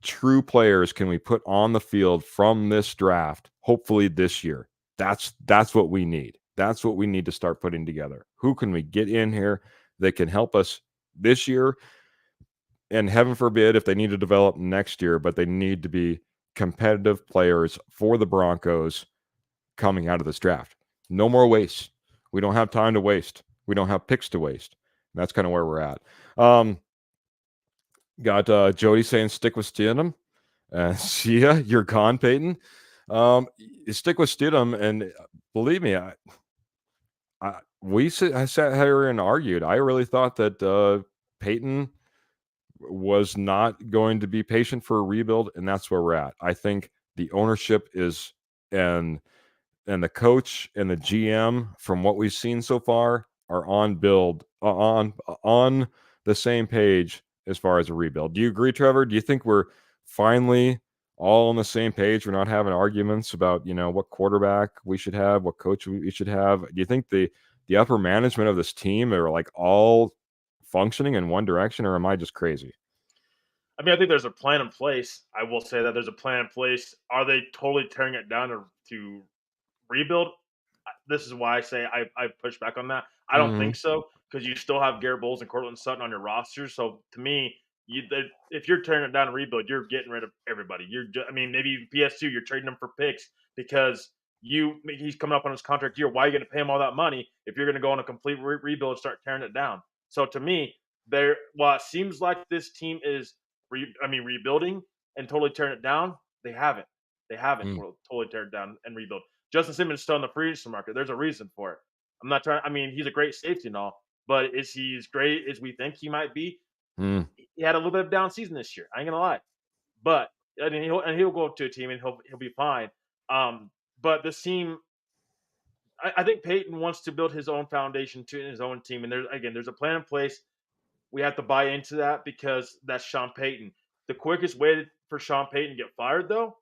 true players can we put on the field from this draft? Hopefully this year. That's what we need. That's what we need to start putting together. Who can we get in here that can help us this year? And heaven forbid if they need to develop next year, but they need to be competitive players for the Broncos coming out of this draft. No more waste. We don't have time to waste. We don't have picks to waste. And that's kind of where we're at. Got Jody saying stick with Stidham. See ya. You're gone, Peyton. Stick with Stidham, and believe me, I sat here and argued. I really thought that Peyton was not going to be patient for a rebuild, and that's where we're at. I think the ownership is and the coach and the GM, from what we've seen so far, are on the same page as far as a rebuild. Do you agree, Trevor? Do you think we're finally all on the same page? We're not having arguments about what quarterback we should have, what coach we should have. Do you think the upper management of this team are like all functioning in one direction, or am I just crazy? I mean, I think there's a plan in place. I will say that there's a plan in place. Are they totally tearing it down to rebuild? This is why I say I push back on that. I don't Mm-hmm. think so because you still have Garrett Bowles and Cortland Sutton on your roster. So to me, if you're tearing it down to rebuild, you're getting rid of everybody. I mean, maybe PS2, you're trading them for picks because he's coming up on his contract year. Why are you going to pay him all that money if you're going to go on a complete rebuild and start tearing it down? So to me, while it seems like this team is rebuilding and totally tearing it down, they haven't. They haven't totally tear it down and rebuild. Justin Simmons is still in the free agency market. There's a reason for it. I'm not trying. I mean, he's a great safety and all, but is he as great as we think he might be? Mm. He had a little bit of down season this year. I ain't gonna lie, but I mean, he'll go to a team and he'll be fine. But this team, I think Peyton wants to build his own foundation to his own team, and there's a plan in place. We have to buy into that because that's Sean Payton. The quickest way for Sean Payton to get fired, though,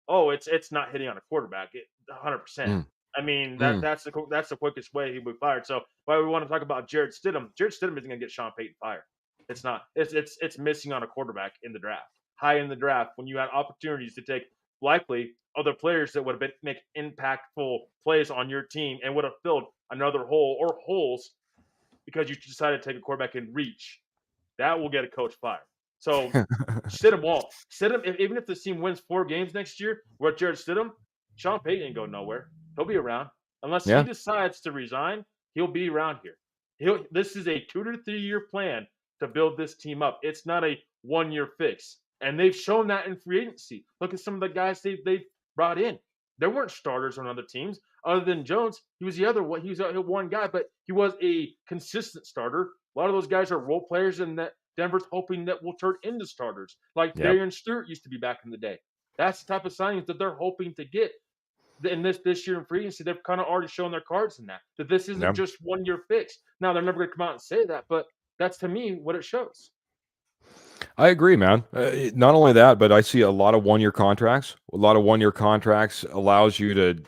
it's not hitting on a quarterback, 100%. Mm. I mean Mm. that's the quickest way he would be fired. So why we want to talk about Jared Stidham? Jared Stidham isn't going to get Sean Payton fired. It's not. It's missing on a quarterback in the draft, high in the draft when you had opportunities to take likely other players that would have make impactful plays on your team and would have filled another hole or holes because you decided to take a quarterback in reach. That will get a coach fired. So Stidham won't. Even if the team wins 4 games next year with Jared Stidham, Sean Payton ain't going nowhere. He'll be around. Unless he Yeah. decides to resign, he'll be around here. This is a 2 to 3 year plan to build this team up. It's not a 1-year fix. And they've shown that in free agency. Look at some of the guys they've brought in. There weren't starters on other teams other than Jones. He was one guy, but he was a consistent starter. A lot of those guys are role players, and that Denver's hoping that will turn into starters, like Yep. Darian Stewart used to be back in the day. That's the type of signings that they're hoping to get. In this year in free agency, they've kind of already shown their cards in that this isn't Yep. just 1-year fix. Now they're never going to come out and say that, but that's to me what it shows. I agree, man. Not only that, but I see a lot of 1-year contracts. A lot of 1-year contracts allows you to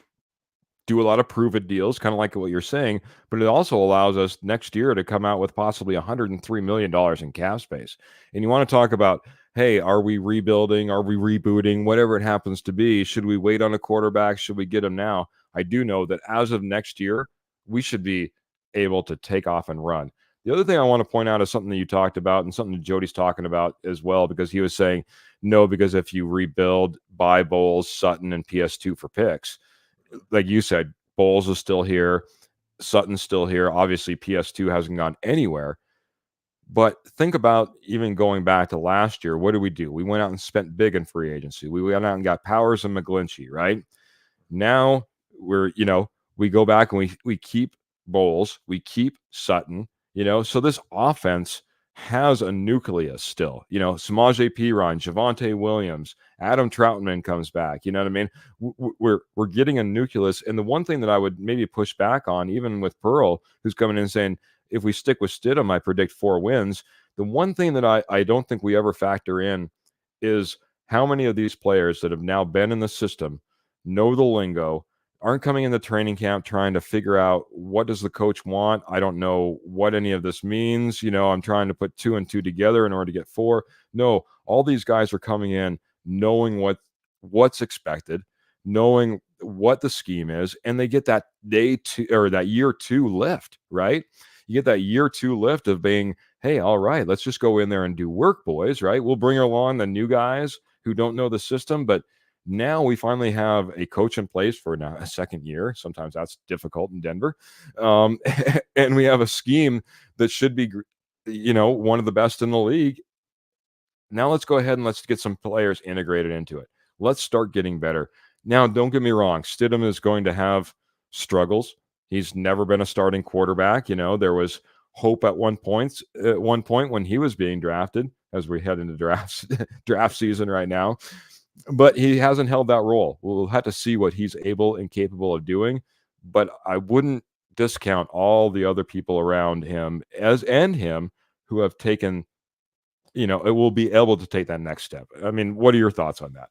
do a lot of prove-it deals, kind of like what you're saying, but it also allows us next year to come out with possibly $103 million in cap space. And you want to talk about, hey, are we rebuilding? Are we rebooting? Whatever it happens to be, should we wait on a quarterback? Should we get him now? I do know that as of next year, we should be able to take off and run. The other thing I want to point out is something that you talked about and something that Jody's talking about as well, because he was saying, no, because if you rebuild, buy Bowles, Sutton, and PS2 for picks. Like you said, Bowles is still here. Sutton's still here. Obviously, PS2 hasn't gone anywhere. But think about even going back to last year. What did we do? We went out and spent big in free agency. We went out and got Powers and McGlinchey, right? Now we go back and we keep Bowles, we keep Sutton, so this offense has a nucleus still. Samaje Perine, Javonte Williams, Adam Trautman comes back. You know what I mean? We're getting a nucleus. And the one thing that I would maybe push back on, even with Pearl, who's coming in saying, if we stick with Stidham, I predict 4 wins. The one thing that I don't think we ever factor in is how many of these players that have now been in the system, know the lingo, aren't coming in the training camp trying to figure out what does the coach want. I don't know what any of this means. I'm trying to put 2 and 2 together in order to get 4. No, all these guys are coming in knowing what's expected, knowing what the scheme is, and they get that day 2 or that year 2 lift, right? You get that year 2 lift of being, hey, all right, let's just go in there and do work, boys, right? We'll bring along the new guys who don't know the system, but now we finally have a coach in place for now a second year. Sometimes that's difficult in Denver. And we have a scheme that should be, one of the best in the league. Now let's go ahead and let's get some players integrated into it. Let's start getting better. Now, don't get me wrong. Stidham is going to have struggles. He's never been a starting quarterback. There was hope at one point when he was being drafted, as we head into draft season right now. But he hasn't held that role. We'll have to see what he's able and capable of doing. But I wouldn't discount all the other people around him and him who have taken, it will be able to take that next step. I mean, what are your thoughts on that?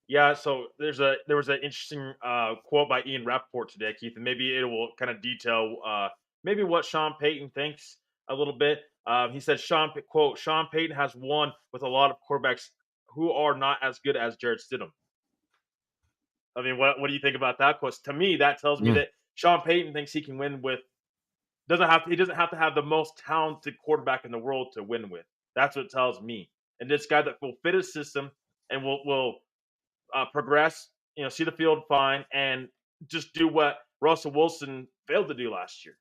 Yeah, so there was an interesting quote by Ian Rappaport today, Keith, and maybe it will kind of detail maybe what Sean Payton thinks a little bit. He said, quote, Sean Payton has won with a lot of quarterbacks who are not as good as Jared Stidham. I mean, what do you think about that? Because to me, that tells me Mm. that Sean Payton thinks he can win with he doesn't have to have the most talented quarterback in the world to win with. That's what it tells me. And this guy that will fit his system and will progress, see the field fine, and just do what Russell Wilson failed to do last year,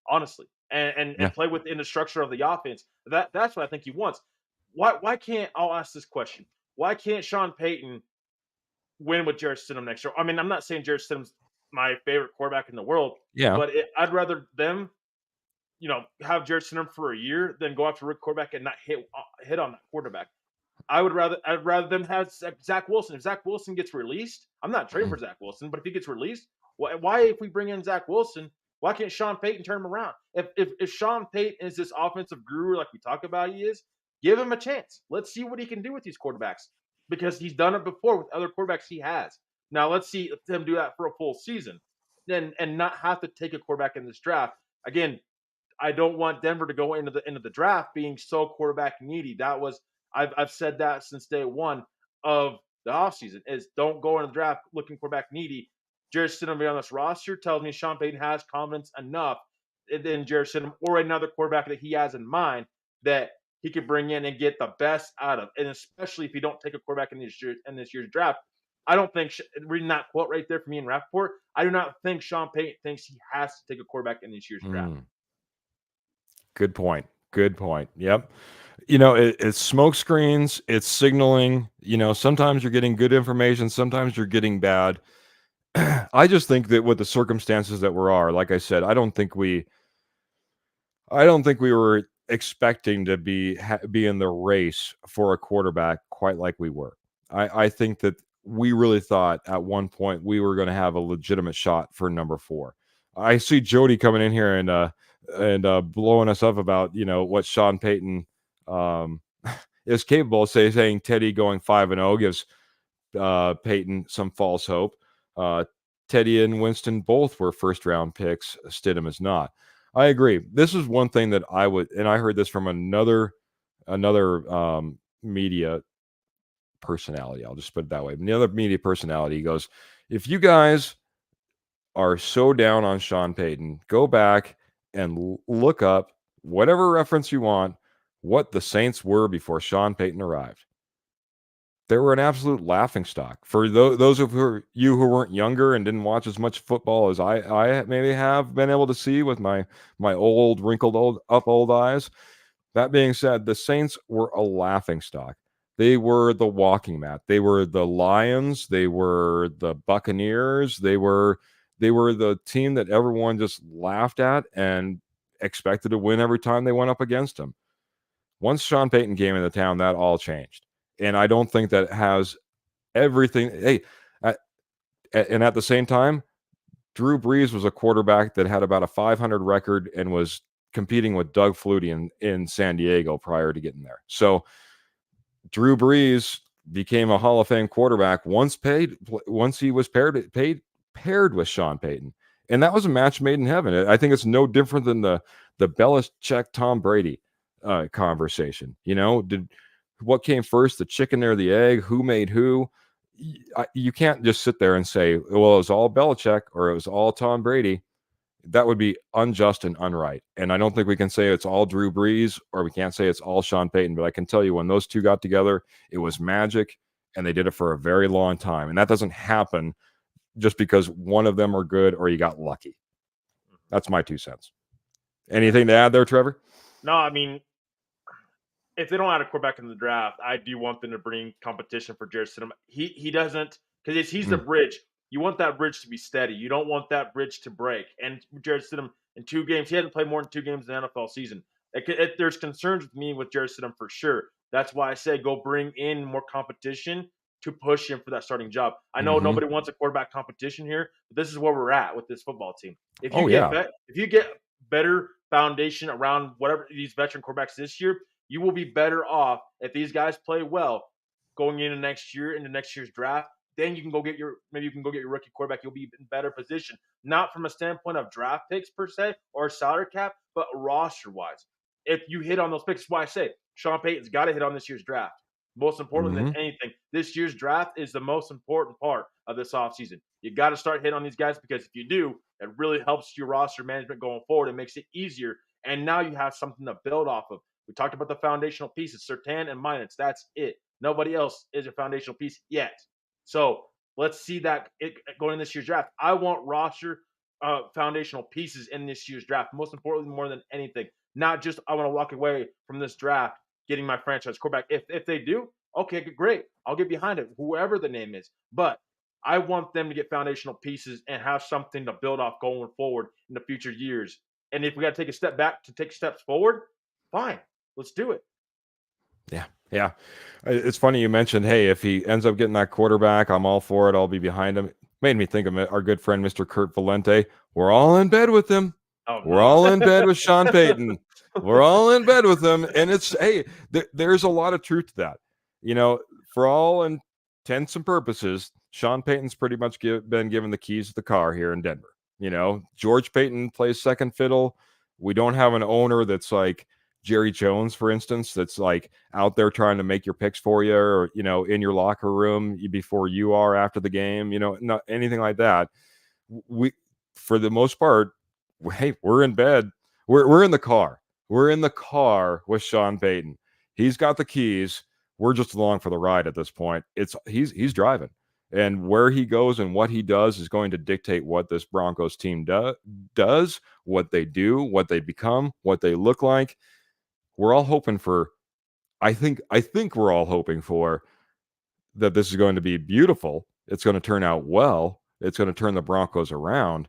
honestly, Yeah. and play within the structure of the offense. That's what I think he wants. Why can't I'll ask this question? Why can't Sean Payton win with Jared Stidham next year? I mean, I'm not saying Jared Stidham's my favorite quarterback in the world, Yeah. but I'd rather them, have Jared Stidham for a year than go after Rick quarterback and not hit on that quarterback. I'd rather them have Zach Wilson. If Zach Wilson gets released, I'm not trading Mm. for Zach Wilson, but if he gets released, why if we bring in Zach Wilson, why can't Sean Payton turn him around? If Sean Payton is this offensive guru like we talk about he is, give him a chance. Let's see what he can do with these quarterbacks because he's done it before with other quarterbacks he has. Now let's see him do that for a full season, and not have to take a quarterback in this draft. Again, I don't want Denver to go into the draft being so quarterback needy. That was I've said that since day one of the offseason is don't go into the draft looking quarterback needy. Jared Stidham be on this roster tells me Sean Payton has confidence enough in Jared Stidham or another quarterback that he has in mind that he could bring in and get the best out of. And especially if you don't take a quarterback in this year's draft, I don't think reading that quote right there from me in Rappaport, I do not think Sean Payton thinks he has to take a quarterback in this year's draft. Mm. Good point. Good point. Yep. It's smoke screens, it's signaling. Sometimes you're getting good information, sometimes you're getting bad. I just think that with the circumstances that like I said, I don't think we were expecting to be in the race for a quarterback quite like we were. I think that we really thought at one point we were going to have a legitimate shot for number 4. I see Jody coming in here and blowing us up about what Sean Payton is capable of. Saying Teddy going 5-0 gives Payton some false hope. Teddy and Winston both were first round picks. Stidham is not. I agree. This is one thing that I would, and I heard this from another media personality. I'll just put it that way. Another media personality goes, if you guys are so down on Sean Payton, go back and look up whatever reference you want what the Saints were before Sean Payton arrived. They were an absolute laughingstock. For those of you who weren't younger and didn't watch as much football as I maybe have been able to see with my old wrinkled old eyes. That being said, the Saints were a laughingstock. They were the walking mat. They were the Lions. They were the Buccaneers. They were the team that everyone just laughed at and expected to win every time they went up against them. Once Sean Payton came into town, that all changed. And I don't think that has everything. Hey, and at the same time, Drew Brees was a quarterback that had about a 500 record and was competing with Doug Flutie in San Diego prior to getting there. So Drew Brees became a Hall of Fame quarterback once he was paired with Sean Payton. And that was a match made in heaven. I think it's no different than the Belichick Tom Brady conversation. What came first, the chicken or the egg? Who made who? You can't just sit there and say, well, it was all Belichick or it was all Tom Brady. That would be unjust and unright. And I don't think we can say it's all Drew Brees or we can't say it's all Sean Payton. But I can tell you when those two got together, it was magic and they did it for a very long time. And that doesn't happen just because one of them are good or you got lucky. That's my 2 cents. Anything to add there, Trevor? No, I mean, if they don't add a quarterback in the draft, I do want them to bring competition for Jared Stidham. He doesn't because he's the bridge you want that bridge to be steady. You don't want that bridge to break. And Jarrett Stidham in 2 games, he hasn't played more than 2 games in the NFL season. There's concerns with me with Jarrett Stidham for sure. That's why I say go bring in more competition to push him for that starting job. I know Mm-hmm. nobody wants a quarterback competition here, but this is where we're at with this football team. If you Oh, get yeah. if you get better foundation around whatever these veteran quarterbacks this year, you will be better off if these guys play well going into next year's draft. Then you can go get your rookie quarterback. You'll be in better position, not from a standpoint of draft picks per se or salary cap, but roster wise. If you hit on those picks, that's why I say Sean Payton's got to hit on this year's draft. Most important than Mm-hmm. anything, this year's draft is the most important part of this offseason. You got to start hitting on these guys because if you do, it really helps your roster management going forward. It makes it easier. And now you have something to build off of. We talked about the foundational pieces, Surtain and Minus. That's it. Nobody else is a foundational piece yet. So let's see that going in this year's draft. I want roster foundational pieces in this year's draft. Most importantly, more than anything, not just I want to walk away from this draft getting my franchise quarterback. If they do, okay, great. I'll get behind it, whoever the name is. But I want them to get foundational pieces and have something to build off going forward in the future years. And if we got to take a step back to take steps forward, fine, let's do it. Yeah. It's funny you mentioned, hey, if he ends up getting that quarterback, I'm all for it. I'll be behind him. Made me think of our good friend, Mr. Kurt Valente. We're all in bed with him. Oh, We're no. all in bed with Sean Payton. We're all in bed with him. And it's, hey, there's a lot of truth to that. You know, for all intents and purposes, Sean Payton's pretty much been given the keys to the car here in Denver. You know, George Payton plays second fiddle. We don't have an owner that's like Jerry Jones, for instance, that's like out there trying to make your picks for you, or, you know, in your locker room before you are after the game, you know, not anything like that. We, for the most part, hey, we're in bed. We're in the car. We're in the car with Sean Payton. He's got the keys. We're just along for the ride at this point. He's driving, and where he goes and what he does is going to dictate what this Broncos team does, what they do, what they become, what they look like. We're all hoping for. I think we're all hoping for that this is going to be beautiful. It's going to turn out well. It's going to turn the Broncos around.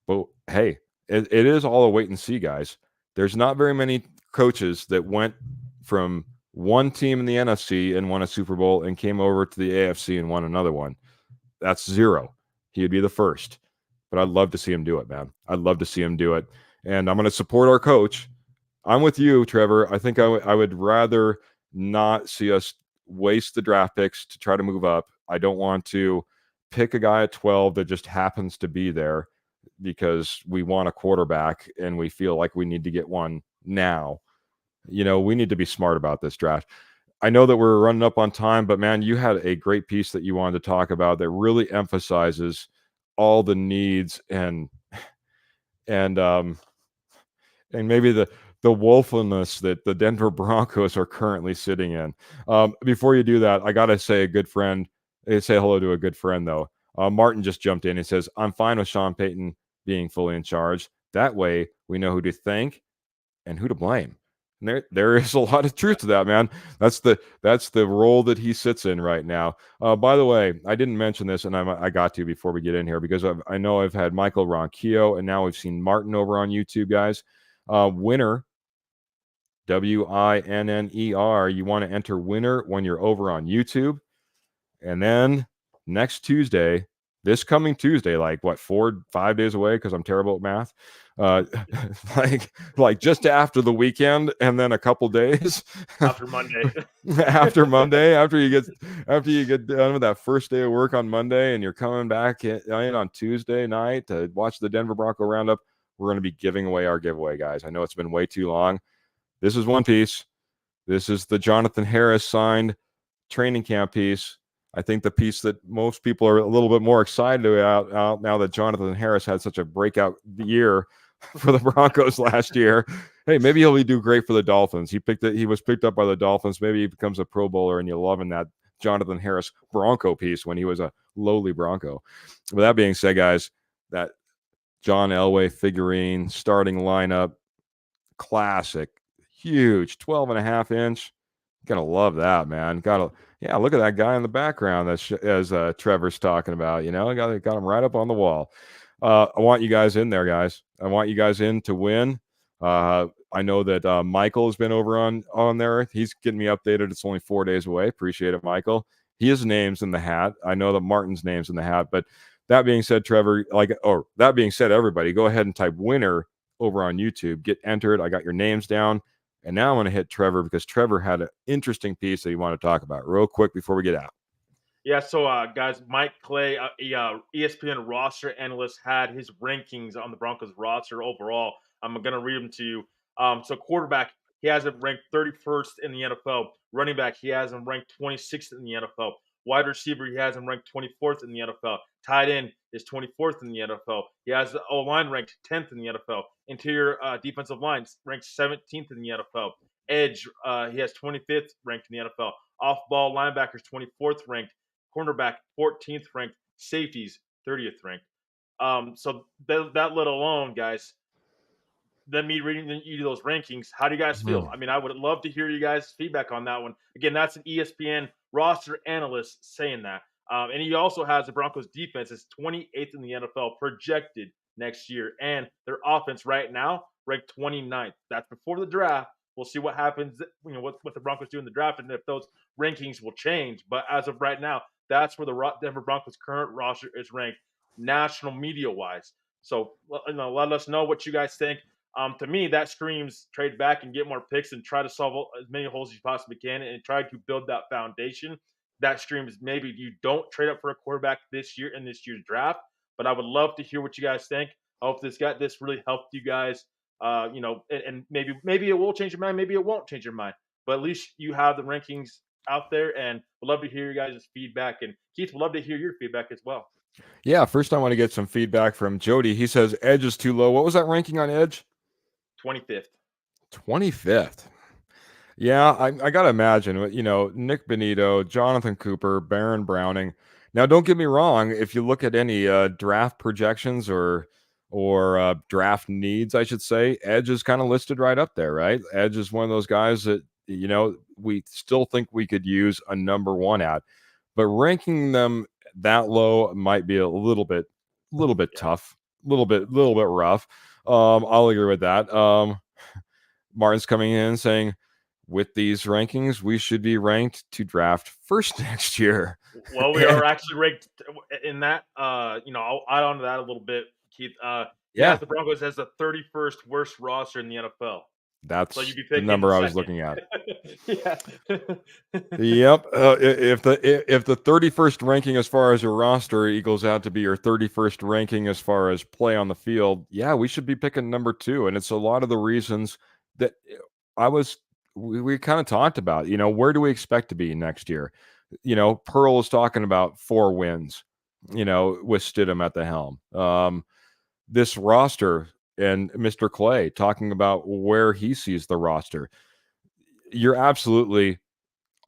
But hey, it is all a wait and see, guys. There's not very many coaches that went from one team in the NFC and won a Super Bowl and came over to the AFC and won another one. That's zero. He would be the first. But I'd love to see him do it, man. I'd love to see him do it. And I'm going to support our coach. I'm with you, Trevor. I think I would rather not see us waste the draft picks to try to move up. I don't want to pick a guy at 12 that just happens to be there because we want a quarterback and we feel like we need to get one now. You know, we need to be smart about this draft. I know that we're running up on time, but man, you had a great piece that you wanted to talk about that really emphasizes all the needs and maybe the woefulness that the Denver Broncos are currently sitting in. Before you do that, I gotta say say hello to a good friend though. Martin just jumped in and says, "I'm fine with Sean Payton being fully in charge. That way, we know who to thank and who to blame." And there is a lot of truth to that, man. That's the role that he sits in right now. By the way, I didn't mention this, and I got to before we get in here because I know I've had Michael Ronquillo, and now we've seen Martin over on YouTube, guys. Winner, WINNER. You want to enter winner when you're over on YouTube, and then next Tuesday, this coming Tuesday, like what, 4-5 days away because I'm terrible at math. Like just after the weekend, and then a couple days After Monday. after Monday, after you get done with that first day of work on Monday, and you're coming back in on Tuesday night to watch the Denver Bronco Roundup. We're going to be giving away our giveaway, guys. I know it's been way too long. This is one piece. This is the Jonathan Harris signed training camp piece. I think the piece that most people are a little bit more excited about now that Jonathan Harris had such a breakout year for the Broncos last year. Hey, maybe he'll do great for the Dolphins. He was picked up by the Dolphins. Maybe he becomes a Pro Bowler, and you're loving that Jonathan Harris Bronco piece when he was a lowly Bronco. With that being said, guys, that John Elway figurine starting lineup, classic, huge, 12.5-inch. Gonna love that, man. Yeah, look at that guy in the background as Trevor's talking about. Got him right up on the wall. I want you guys in there, guys. I want you guys in to win. I know that Michael's been over on there. He's getting me updated. It's only 4 days away. Appreciate it, Michael. His name's in the hat. I know that Martin's name's in the hat. But that being said, Trevor, that being said, everybody, go ahead and type winner over on YouTube. Get entered. I got your names down. And now I'm going to hit Trevor because Trevor had an interesting piece that he wanted to talk about real quick before we get out. Yeah, so guys, Mike Clay, ESPN roster analyst, had his rankings on the Broncos roster overall. I'm gonna read them to you. So quarterback, he has him ranked 31st in the NFL. Running back, he has him ranked 26th in the NFL. Wide receiver, he has him ranked 24th in the NFL. Tight end is 24th in the NFL. He has the O line ranked 10th in the NFL. Interior defensive line ranked 17th in the NFL. Edge, he has 25th ranked in the NFL. Off ball linebackers, 24th ranked. Cornerback, 14th ranked. Safeties, 30th ranked. So that let alone, guys, then me reading you those rankings, how do you guys feel? I mean, I would love to hear you guys' feedback on that one. Again, that's an ESPN roster analyst saying that. And he also has the Broncos defense is 28th in the NFL projected next year. And their offense right now ranked 29th. That's before the draft. We'll see what happens, what the Broncos do in the draft and if those rankings will change. But as of right now, that's where the Denver Broncos current roster is ranked national media wise. So let us know what you guys think. To me, that screams trade back and get more picks and try to solve as many holes as you possibly can and try to build that foundation. That screams maybe you don't trade up for a quarterback this year in this year's draft. But I would love to hear what you guys think. I hope this really helped you guys. And maybe it will change your mind, maybe it won't change your mind. But at least you have the rankings out there, and we'd love to hear your guys' feedback. And Keith, we'd love to hear your feedback as well. Yeah, first I want to get some feedback from Jody. He says Edge is too low. What was that ranking on Edge? 25th. 25th. Yeah, I got to imagine, Nick Benito, Jonathan Cooper, Baron Browning. Now, don't get me wrong. If you look at any draft projections or draft needs, I should say, Edge is kind of listed right up there, right? Edge is one of those guys that, we still think we could use a number one at. But ranking them that low might be a little bit tough, a little bit rough. I'll agree with that. Martin's coming in saying, with these rankings, we should be ranked to draft first next year. Well, we are actually ranked in that. I'll add on to that a little bit, Keith. Yeah, the Broncos has the 31st worst roster in the NFL. That's so the number I was looking at. Yeah. Yep. If the 31st ranking as far as your roster equals out to be your 31st ranking as far as play on the field, yeah, we should be picking number 2. And it's a lot of the reasons that we kind of talked about, where do we expect to be next year? Pearl is talking about 4 wins, with Stidham at the helm. This roster and Mr. Clay talking about where he sees the roster. You're absolutely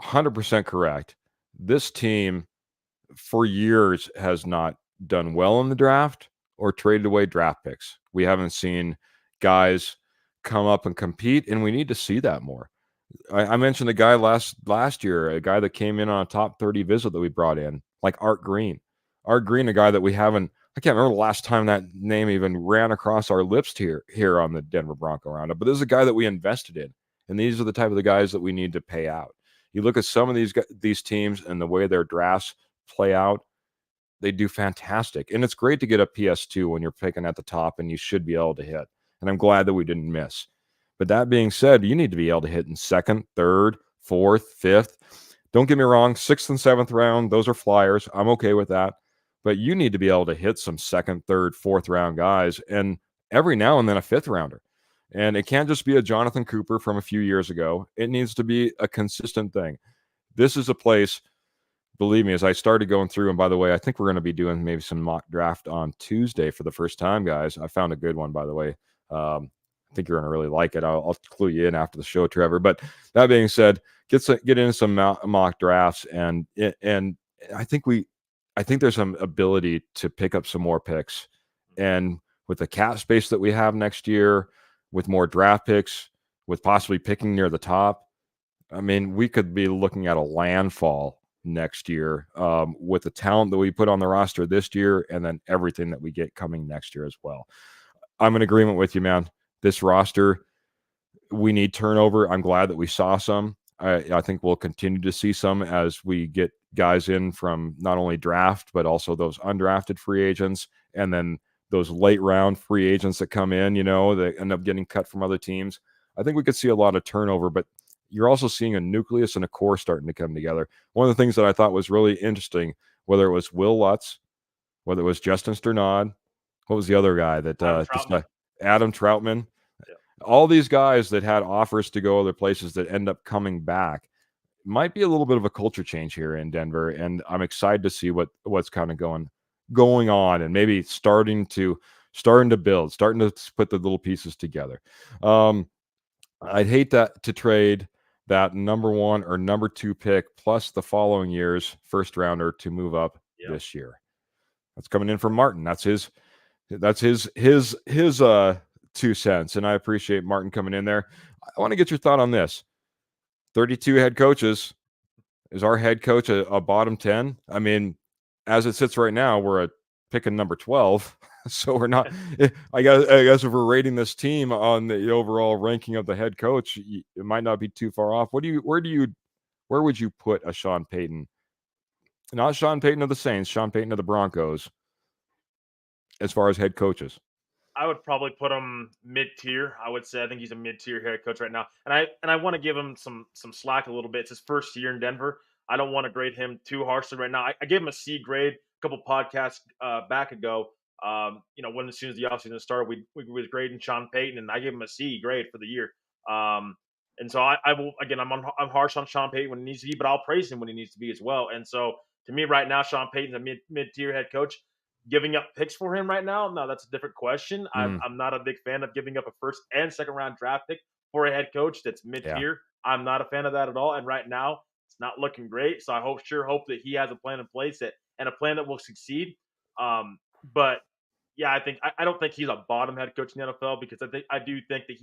100% correct. This team for years has not done well in the draft or traded away draft picks. We haven't seen guys come up and compete, and we need to see that more. I mentioned the guy last year, a guy that came in on a top 30 visit that we brought in, like Art Green. Art Green, a guy that we haven't, I can't remember the last time that name even ran across our lips here on the Denver Bronco Roundup, but this is a guy that we invested in, and these are the type of the guys that we need to pay out. You look at some of these teams and the way their drafts play out, they do fantastic. And it's great to get a PS2 when you're picking at the top, and you should be able to hit. And I'm glad that we didn't miss. But that being said, you need to be able to hit in 2nd, 3rd, 4th, 5th. Don't get me wrong, 6th and 7th round, those are flyers. I'm okay with that. But you need to be able to hit some 2nd, 3rd, 4th round guys, and every now and then a 5th rounder. And it can't just be a Jonathan Cooper from a few years ago. It needs to be a consistent thing. This is a place, believe me, as I started going through, and by the way, I think we're going to be doing maybe some mock draft on Tuesday for the first time, guys. I found a good one, by the way. I think you're going to really like it. I'll clue you in after the show, Trevor. But that being said, get into some mock drafts, and I think there's some ability to pick up some more picks. And with the cap space that we have next year, with more draft picks, with possibly picking near the top, I mean, we could be looking at a landfall next year with the talent that we put on the roster this year and then everything that we get coming next year as well. I'm in agreement with you, man. This roster, we need turnover. I'm glad that we saw some. I think we'll continue to see some as we get guys in from not only draft, but also those undrafted free agents and then those late round free agents that come in, that end up getting cut from other teams. I think we could see a lot of turnover, but you're also seeing a nucleus and a core starting to come together. One of the things that I thought was really interesting, whether it was Will Lutz, whether it was Justin Strnad, what was the other guy that Trautman. Adam Trautman, Yeah. all these guys that had offers to go other places that end up coming back might be a little bit of a culture change here in Denver, and I'm excited to see what's kind of going on, and maybe starting to build, starting to put the little pieces together. I'd hate that to trade that number 1 or number 2 pick plus the following year's first rounder to move up this year. That's coming in from Martin. That's his 2 cents, and I appreciate Martin coming in there. I want to get your thought on this. 32 head coaches. Is our head coach a bottom 10? I mean, as it sits right now, we're picking number 12. So we're not. I guess if we're rating this team on the overall ranking of the head coach, it might not be too far off. Where would you put a Sean Payton? Not Sean Payton of the Saints, Sean Payton of the Broncos, as far as head coaches. I would probably put him mid-tier. I would say I think he's a mid-tier head coach right now, and I want to give him some slack a little bit. It's his first year in Denver. I don't want to grade him too harshly right now. I gave him a C grade a couple podcasts back ago. When as soon as the offseason started, we was grading Sean Payton, and I gave him a C grade for the year. And so I will again. I'm harsh on Sean Payton when he needs to be, but I'll praise him when he needs to be as well. And so to me, right now, Sean Payton's a mid-tier head coach. Giving up picks for him right now, no, that's a different question. I'm not a big fan of giving up a first and second round draft pick for a head coach that's mid tier. Yeah. I'm not a fan of that at all. And right now, it's not looking great. So I hope that he has a plan in place and a plan that will succeed. But yeah, I don't think he's a bottom head coach in the NFL because I do think that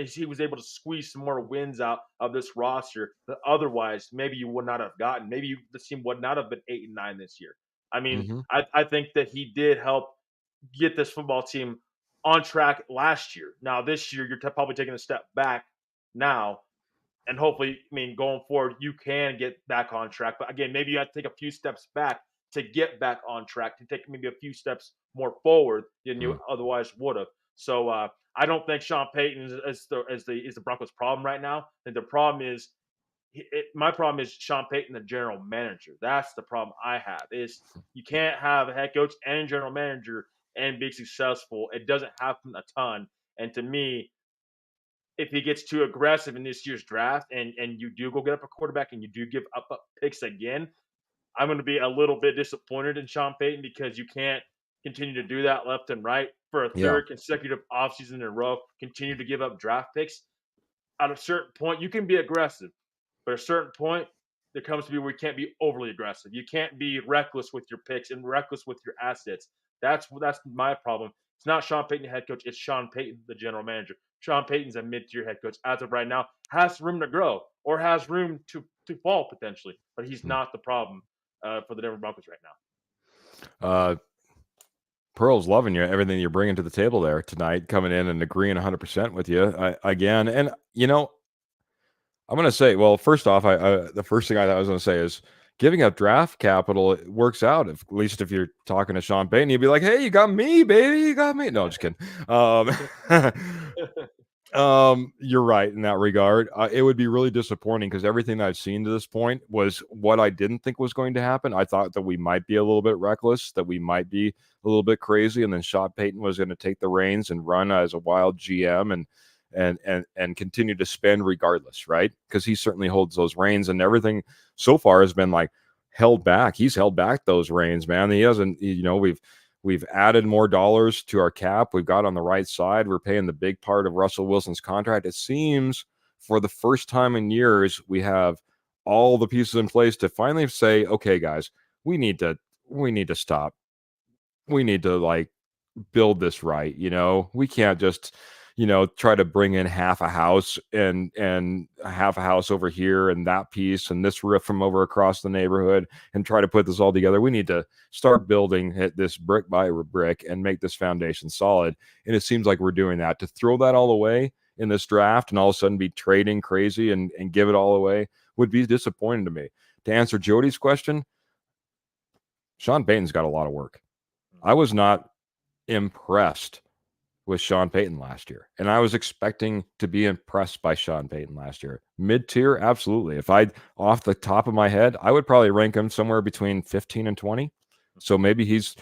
he was able to squeeze some more wins out of this roster that otherwise maybe you would not have gotten. Maybe the team would not have been 8-9 this year. I mean, I think that he did help get this football team on track last year. Now, this year, you're probably taking a step back now. And hopefully, going forward, you can get back on track. But again, maybe you have to take a few steps back to get back on track, to take maybe a few steps more forward than you otherwise would have. So I don't think Sean Payton is the Broncos' problem right now. And the problem is, my problem is Sean Payton, the general manager. That's the problem I have. Is you can't have a head coach and general manager and be successful. It doesn't happen a ton. And to me, if he gets too aggressive in this year's draft and you do go get up a quarterback and you do give up picks again, I'm going to be a little bit disappointed in Sean Payton because you can't continue to do that left and right for a third consecutive offseason in a row, continue to give up draft picks. At a certain point, you can be aggressive. But at a certain point, there comes to be where you can't be overly aggressive. You can't be reckless with your picks and reckless with your assets. That's my problem. It's not Sean Payton, the head coach. It's Sean Payton, the general manager. Sean Payton's a mid-tier head coach as of right now. Has room to grow or has room to fall potentially, but he's not the problem for the Denver Broncos right now. Pearl's loving you, everything you're bringing to the table there tonight, coming in and agreeing 100% with you again. And I'm going to say, well, first off, the first thing I was going to say is giving up draft capital, it works out. At least if you're talking to Sean Payton, he'd be like, hey, you got me, baby. You got me. No, I'm just kidding. You're right in that regard. It would be really disappointing because everything I've seen to this point was what I didn't think was going to happen. I thought that we might be a little bit reckless, that we might be a little bit crazy, and then Sean Payton was going to take the reins and run as a wild GM and continue to spend regardless, right? Because he certainly holds those reins, and everything so far has been like held back. He's held back those reins, man. He hasn't, we've added more dollars to our cap. We've got on the right side. We're paying the big part of Russell Wilson's contract. It seems for the first time in years, we have all the pieces in place to finally say, okay, guys, we need to stop. We need to build this right. We can't just, try to bring in half a house and half a house over here and that piece and this roof from over across the neighborhood and try to put this all together. We need to start building this brick by brick and make this foundation solid. And it seems like we're doing that. To throw that all away in this draft and all of a sudden be trading crazy and give it all away would be disappointing to me. To answer Jody's question, Sean Payton's got a lot of work. I was not impressed with Sean Payton last year, and I was expecting to be impressed by Sean Payton last year. Mid-tier, absolutely. If I'd off the top of my head, I would probably rank him somewhere between 15 and 20. So maybe he's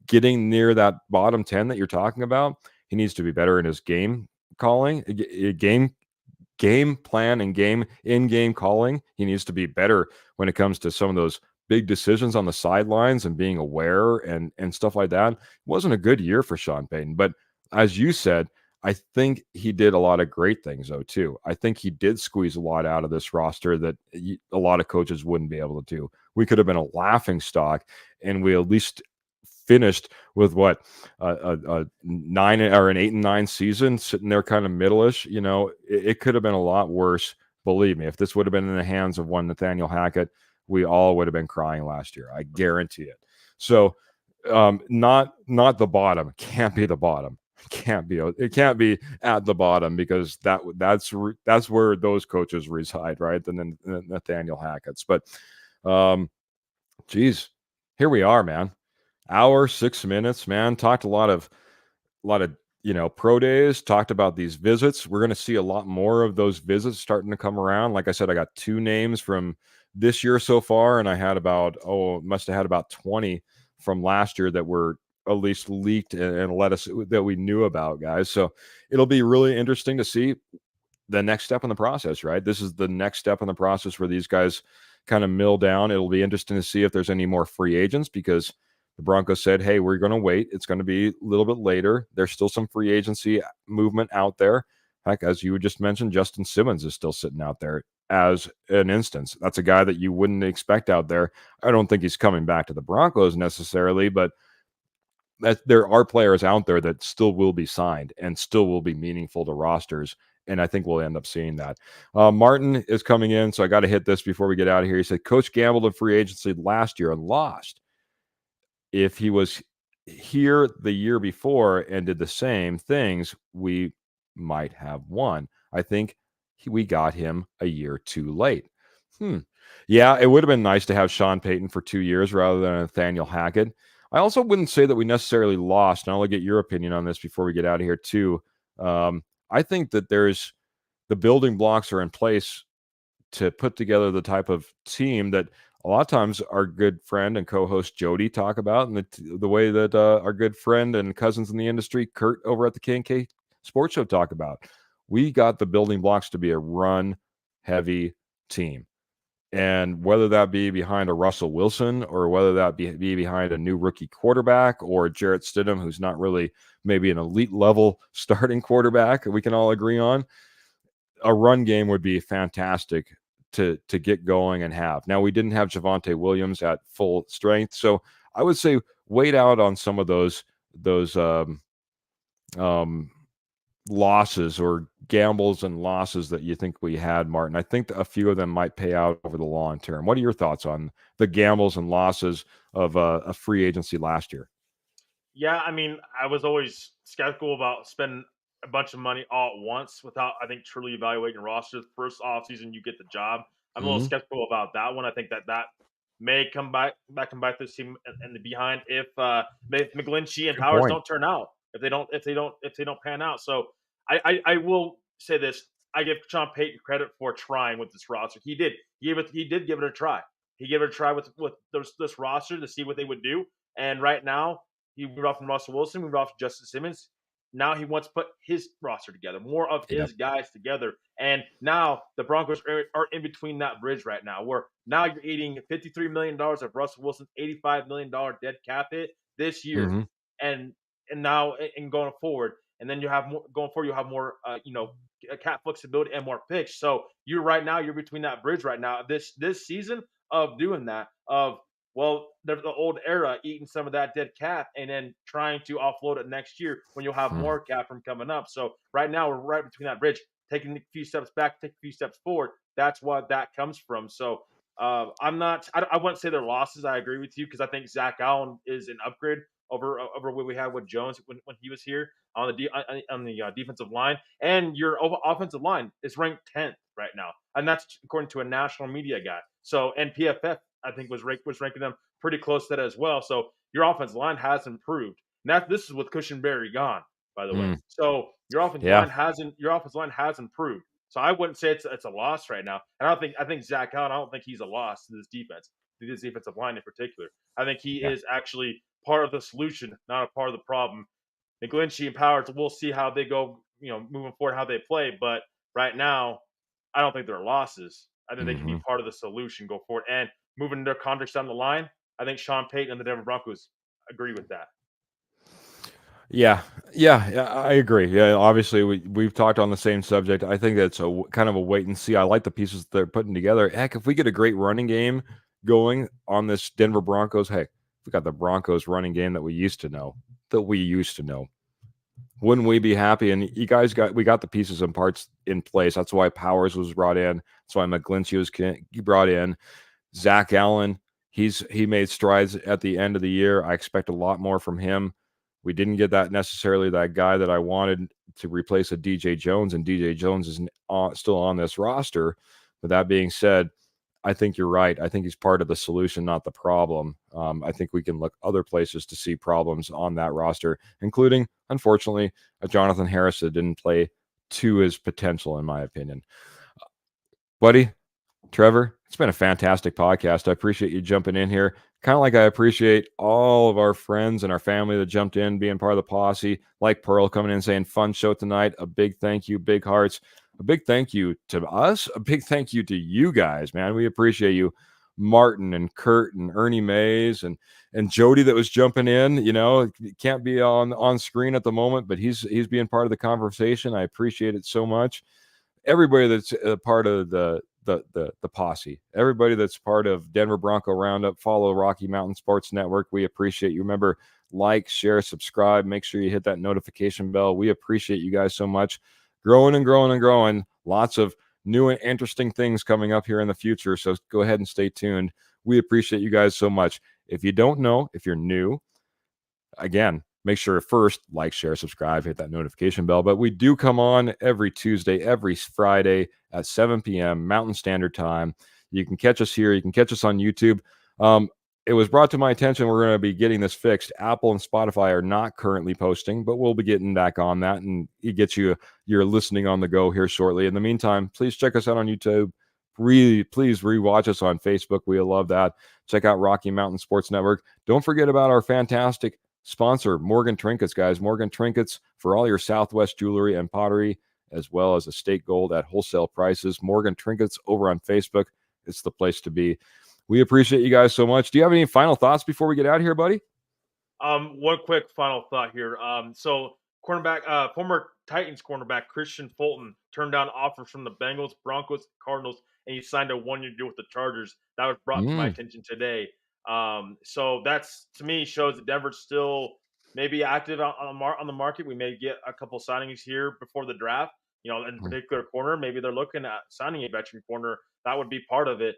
getting near that bottom 10 that you're talking about. He needs to be better in his game calling, game plan and in-game calling. He needs to be better when it comes to some of those big decisions on the sidelines and being aware and stuff like that. It wasn't a good year for Sean Payton, but as you said, I think he did a lot of great things though too. I think he did squeeze a lot out of this roster that a lot of coaches wouldn't be able to do. We could have been a laughing stock, and we at least finished with what a 9 or an 8-9 season, sitting there kind of middle-ish. It could have been a lot worse. Believe me, if this would have been in the hands of one Nathaniel Hackett, we all would have been crying last year. I guarantee it. So, not the bottom. Can't be the bottom. It can't be at the bottom, because that's where those coaches reside, right? And then Nathaniel Hackett's. But, geez, here we are, man. Hour 6 minutes, man. Talked a lot of pro days, talked about these visits. We're going to see a lot more of those visits starting to come around. Like I said, I got 2 names from this year so far, and I had must have had about 20 from last year that were at least leaked and let us that we knew about, guys. So it'll be really interesting to see the next step in the process, right? This is the next step in the process where these guys kind of mill down. It'll be interesting to see if there's any more free agents, because the Broncos said, hey, we're going to wait. It's going to be a little bit later. There's still some free agency movement out there. Heck, as you just mentioned, Justin Simmons is still sitting out there as an instance. That's a guy that you wouldn't expect out there. I don't think he's coming back to the Broncos necessarily, but there are players out there that still will be signed and still will be meaningful to rosters. And I think we'll end up seeing that. Martin is coming in, so I got to hit this before we get out of here. He said, Coach gambled in free agency last year and lost. If he was here the year before and did the same things, we might have won. I think we got him a year too late. Yeah, it would have been nice to have Sean Payton for 2 years rather than Nathaniel Hackett. I also wouldn't say that we necessarily lost, and I'll get your opinion on this before we get out of here too. I think that the building blocks are in place to put together the type of team that a lot of times our good friend and co-host Jody talk about, and the way that our good friend and cousins in the industry, Kurt over at the K&K Sports Show, talk about. We got the building blocks to be a run-heavy team. And whether that be behind a Russell Wilson or whether that be behind a new rookie quarterback or Jarrett Stidham, who's not really maybe an elite level starting quarterback, we can all agree on, a run game would be fantastic to get going and have. Now, we didn't have Javonte Williams at full strength, so I would say wait out on some of those losses or gambles and losses that you think we had, Martin. I think a few of them might pay out over the long term. What are your thoughts on the gambles and losses of a free agency last year? Yeah, I mean, I was always skeptical about spending a bunch of money all at once without, I think, truly evaluating rosters. First offseason, you get the job. I'm a little Mm-hmm. skeptical about that one. I think that may come back and bite this team in the behind if McGlinchey and Good Powers point. don't turn out. If they don't pan out. So I will say this. I give Sean Payton credit for trying with this roster. He did. He did give it a try. He gave it a try with this roster to see what they would do. And right now, he moved off from Russell Wilson, moved off to Justin Simmons. Now he wants to put his roster together, more of Yeah. his guys together. And now the Broncos are in between that bridge right now, where now you're eating $53 million of Russell Wilson's $85 million dead cap hit this year. Mm-hmm. And now and going forward, and then you have more going forward. You have more, cap flexibility and more picks. So you're between that bridge right now. This season of doing that, of Well, the old era eating some of that dead cap and then trying to offload it next year when you'll have more cap from coming up. So right now we're right between that bridge, taking a few steps back, take a few steps forward. That's what that comes from. So I'm not. I wouldn't say they're losses. I agree with you because I think Zach Allen is an upgrade over what we had with Jones when he was here on the defensive line, and your offensive line is ranked 10th right now, and that's according to a national media guy. So and PFF I think was ranking them pretty close to that as well. So your offensive line has improved. And this is with Cushionberry gone, by the way. So your offensive Yeah. line has improved. So I wouldn't say it's a loss right now. And I think Zach Allen, I don't think he's a loss to this defense, to this defensive line in particular. I think he Yeah. is actually part of the solution, not a part of the problem. McGlinchey and Powers, we'll see how they go, moving forward, how they play. But right now, I don't think they're losses. I think they can be part of the solution go forward. And moving their contracts down the line, I think Sean Payton and the Denver Broncos agree with that. Yeah, I agree. Yeah, obviously we've talked on the same subject. I think that's a kind of a wait and see. I like the pieces they're putting together. Heck, if we get a great running game going on this Denver Broncos, hey, we got the Broncos running game that we used to know. Wouldn't we be happy? And we got the pieces and parts in place. That's why Powers was brought in. That's why McGlinchey was brought in. Zach Allen, he made strides at the end of the year. I expect a lot more from him. We didn't get that guy that I wanted to replace a DJ Jones, and DJ Jones is still on this roster. But that being said, I think you're right. I think he's part of the solution, not the problem. I think we can look other places to see problems on that roster, including, unfortunately, a Jonathan Harris that didn't play to his potential, in my opinion. Buddy, Trevor, it's been a fantastic podcast. I appreciate you jumping in here. Kind of like I appreciate all of our friends and our family that jumped in, being part of the posse, like Pearl coming in saying, fun show tonight. A big thank you, big hearts. A big thank you to us. A big thank you to you guys, man. We appreciate you. Martin and Kurt and Ernie Mays and Jody that was jumping in. Can't be on screen at the moment, but he's being part of the conversation. I appreciate it so much. Everybody that's a part of the posse, everybody that's part of Denver Bronco Roundup, follow Rocky Mountain Sports Network. We appreciate you. Remember, like, share, subscribe. Make sure you hit that notification bell. We appreciate you guys so much. Growing and growing and growing. Lots of new and interesting things coming up here in the future. So go ahead and stay tuned. We appreciate you guys so much. If you don't know, if you're new, again, make sure to first like, share, subscribe, hit that notification bell. But we do come on every Tuesday, every Friday at 7 p.m. Mountain Standard Time. You can catch us here. You can catch us on YouTube. It was brought to my attention we're going to be getting this fixed. Apple and Spotify are not currently posting, but we'll be getting back on that, and it gets you your listening on the go here shortly. In the meantime, please check us out on YouTube. Please rewatch us on Facebook. We love that. Check out Rocky Mountain Sports Network. Don't forget about our fantastic sponsor, Morgan Trinkets, guys. Morgan Trinkets for all your Southwest jewelry and pottery, as well as estate gold at wholesale prices. Morgan Trinkets over on Facebook. It's the place to be. We appreciate you guys so much. Do you have any final thoughts before we get out of here, buddy? One quick final thought here. So former Titans cornerback Christian Fulton turned down offers from the Bengals, Broncos, Cardinals, and he signed a 1-year deal with the Chargers. That was brought to my attention today. So that's, to me, shows that Denver's still maybe active on the market. We may get a couple signings here before the draft. In particular corner, maybe they're looking at signing a veteran corner. That would be part of it.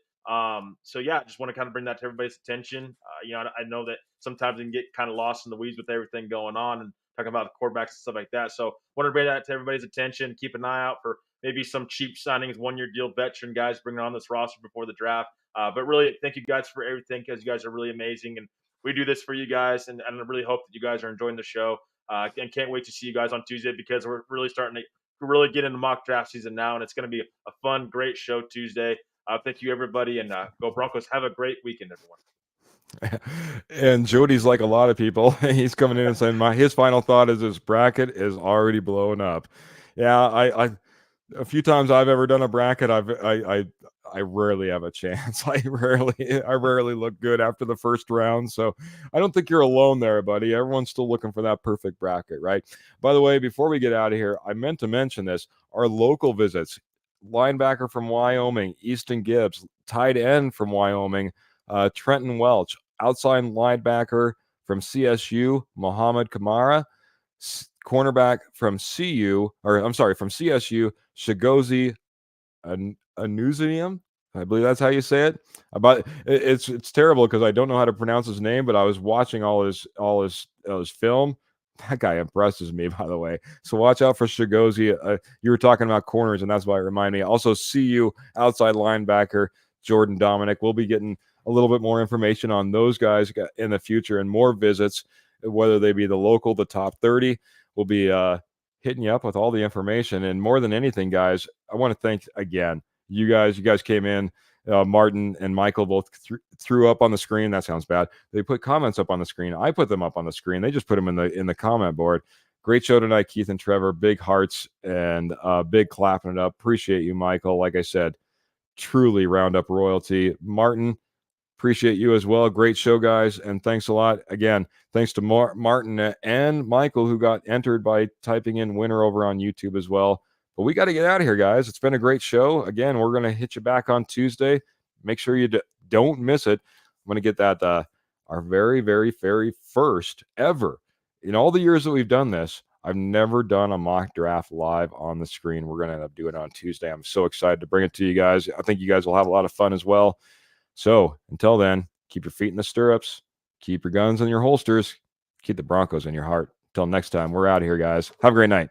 So yeah, just want to kind of bring that to everybody's attention. I know that sometimes you can get kind of lost in the weeds with everything going on and talking about the quarterbacks and stuff like that. So want to bring that to everybody's attention. Keep an eye out for maybe some cheap signings, 1-year deal veteran guys bringing on this roster before the draft. But really, thank you guys for everything because you guys are really amazing. And we do this for you guys. And I really hope that you guys are enjoying the show. And can't wait to see you guys on Tuesday because we're really starting to really get into mock draft season now. And it's going to be a fun, great show Tuesday. Thank you, everybody, and go Broncos. Have a great weekend, everyone. And Jody's like a lot of people. He's coming in and saying his final thought is his bracket is already blowing up. Yeah, I a few times I've ever done a bracket, I rarely have a chance. I rarely look good after the first round. So I don't think you're alone there, buddy. Everyone's still looking for that perfect bracket, right? By the way, before we get out of here, I meant to mention this. Our local visits. Linebacker from Wyoming, Easton Gibbs, tight end from Wyoming, Trenton Welch, outside linebacker from CSU, Mohamed Kamara. Cornerback from CSU, Shigozi Anuzium. I believe that's how you say it. But it's terrible because I don't know how to pronounce his name. But I was watching all his film. That guy impresses me, by the way. So watch out for Shigozi. You were talking about corners, and that's why it reminded me. Also, CU outside linebacker Jordan Dominic. We'll be getting a little bit more information on those guys in the future and more visits, whether they be the local, the top 30. We'll be hitting you up with all the information. And more than anything, guys, I want to thank again you guys. You guys came in. Martin and Michael both threw up on the screen. That sounds bad. They put comments up on the screen. I put them up on the screen. They just put them in the comment board. Great show tonight, Keith and Trevor. Big hearts and big clapping it up. Appreciate you, Michael. Like I said, truly Roundup royalty. Martin, appreciate you as well. Great show, guys. And thanks a lot. Again, thanks to Martin and Michael, who got entered by typing in winner over on YouTube as well. But we got to get out of here, guys. It's been a great show. Again, we're going to hit you back on Tuesday. Make sure you don't miss it. I'm going to get that our very, very, very first ever. In all the years that we've done this, I've never done a mock draft live on the screen. We're going to end up doing it on Tuesday. I'm so excited to bring it to you guys. I think you guys will have a lot of fun as well. So until then, keep your feet in the stirrups, keep your guns in your holsters, keep the Broncos in your heart. Until next time, we're out of here, guys. Have a great night.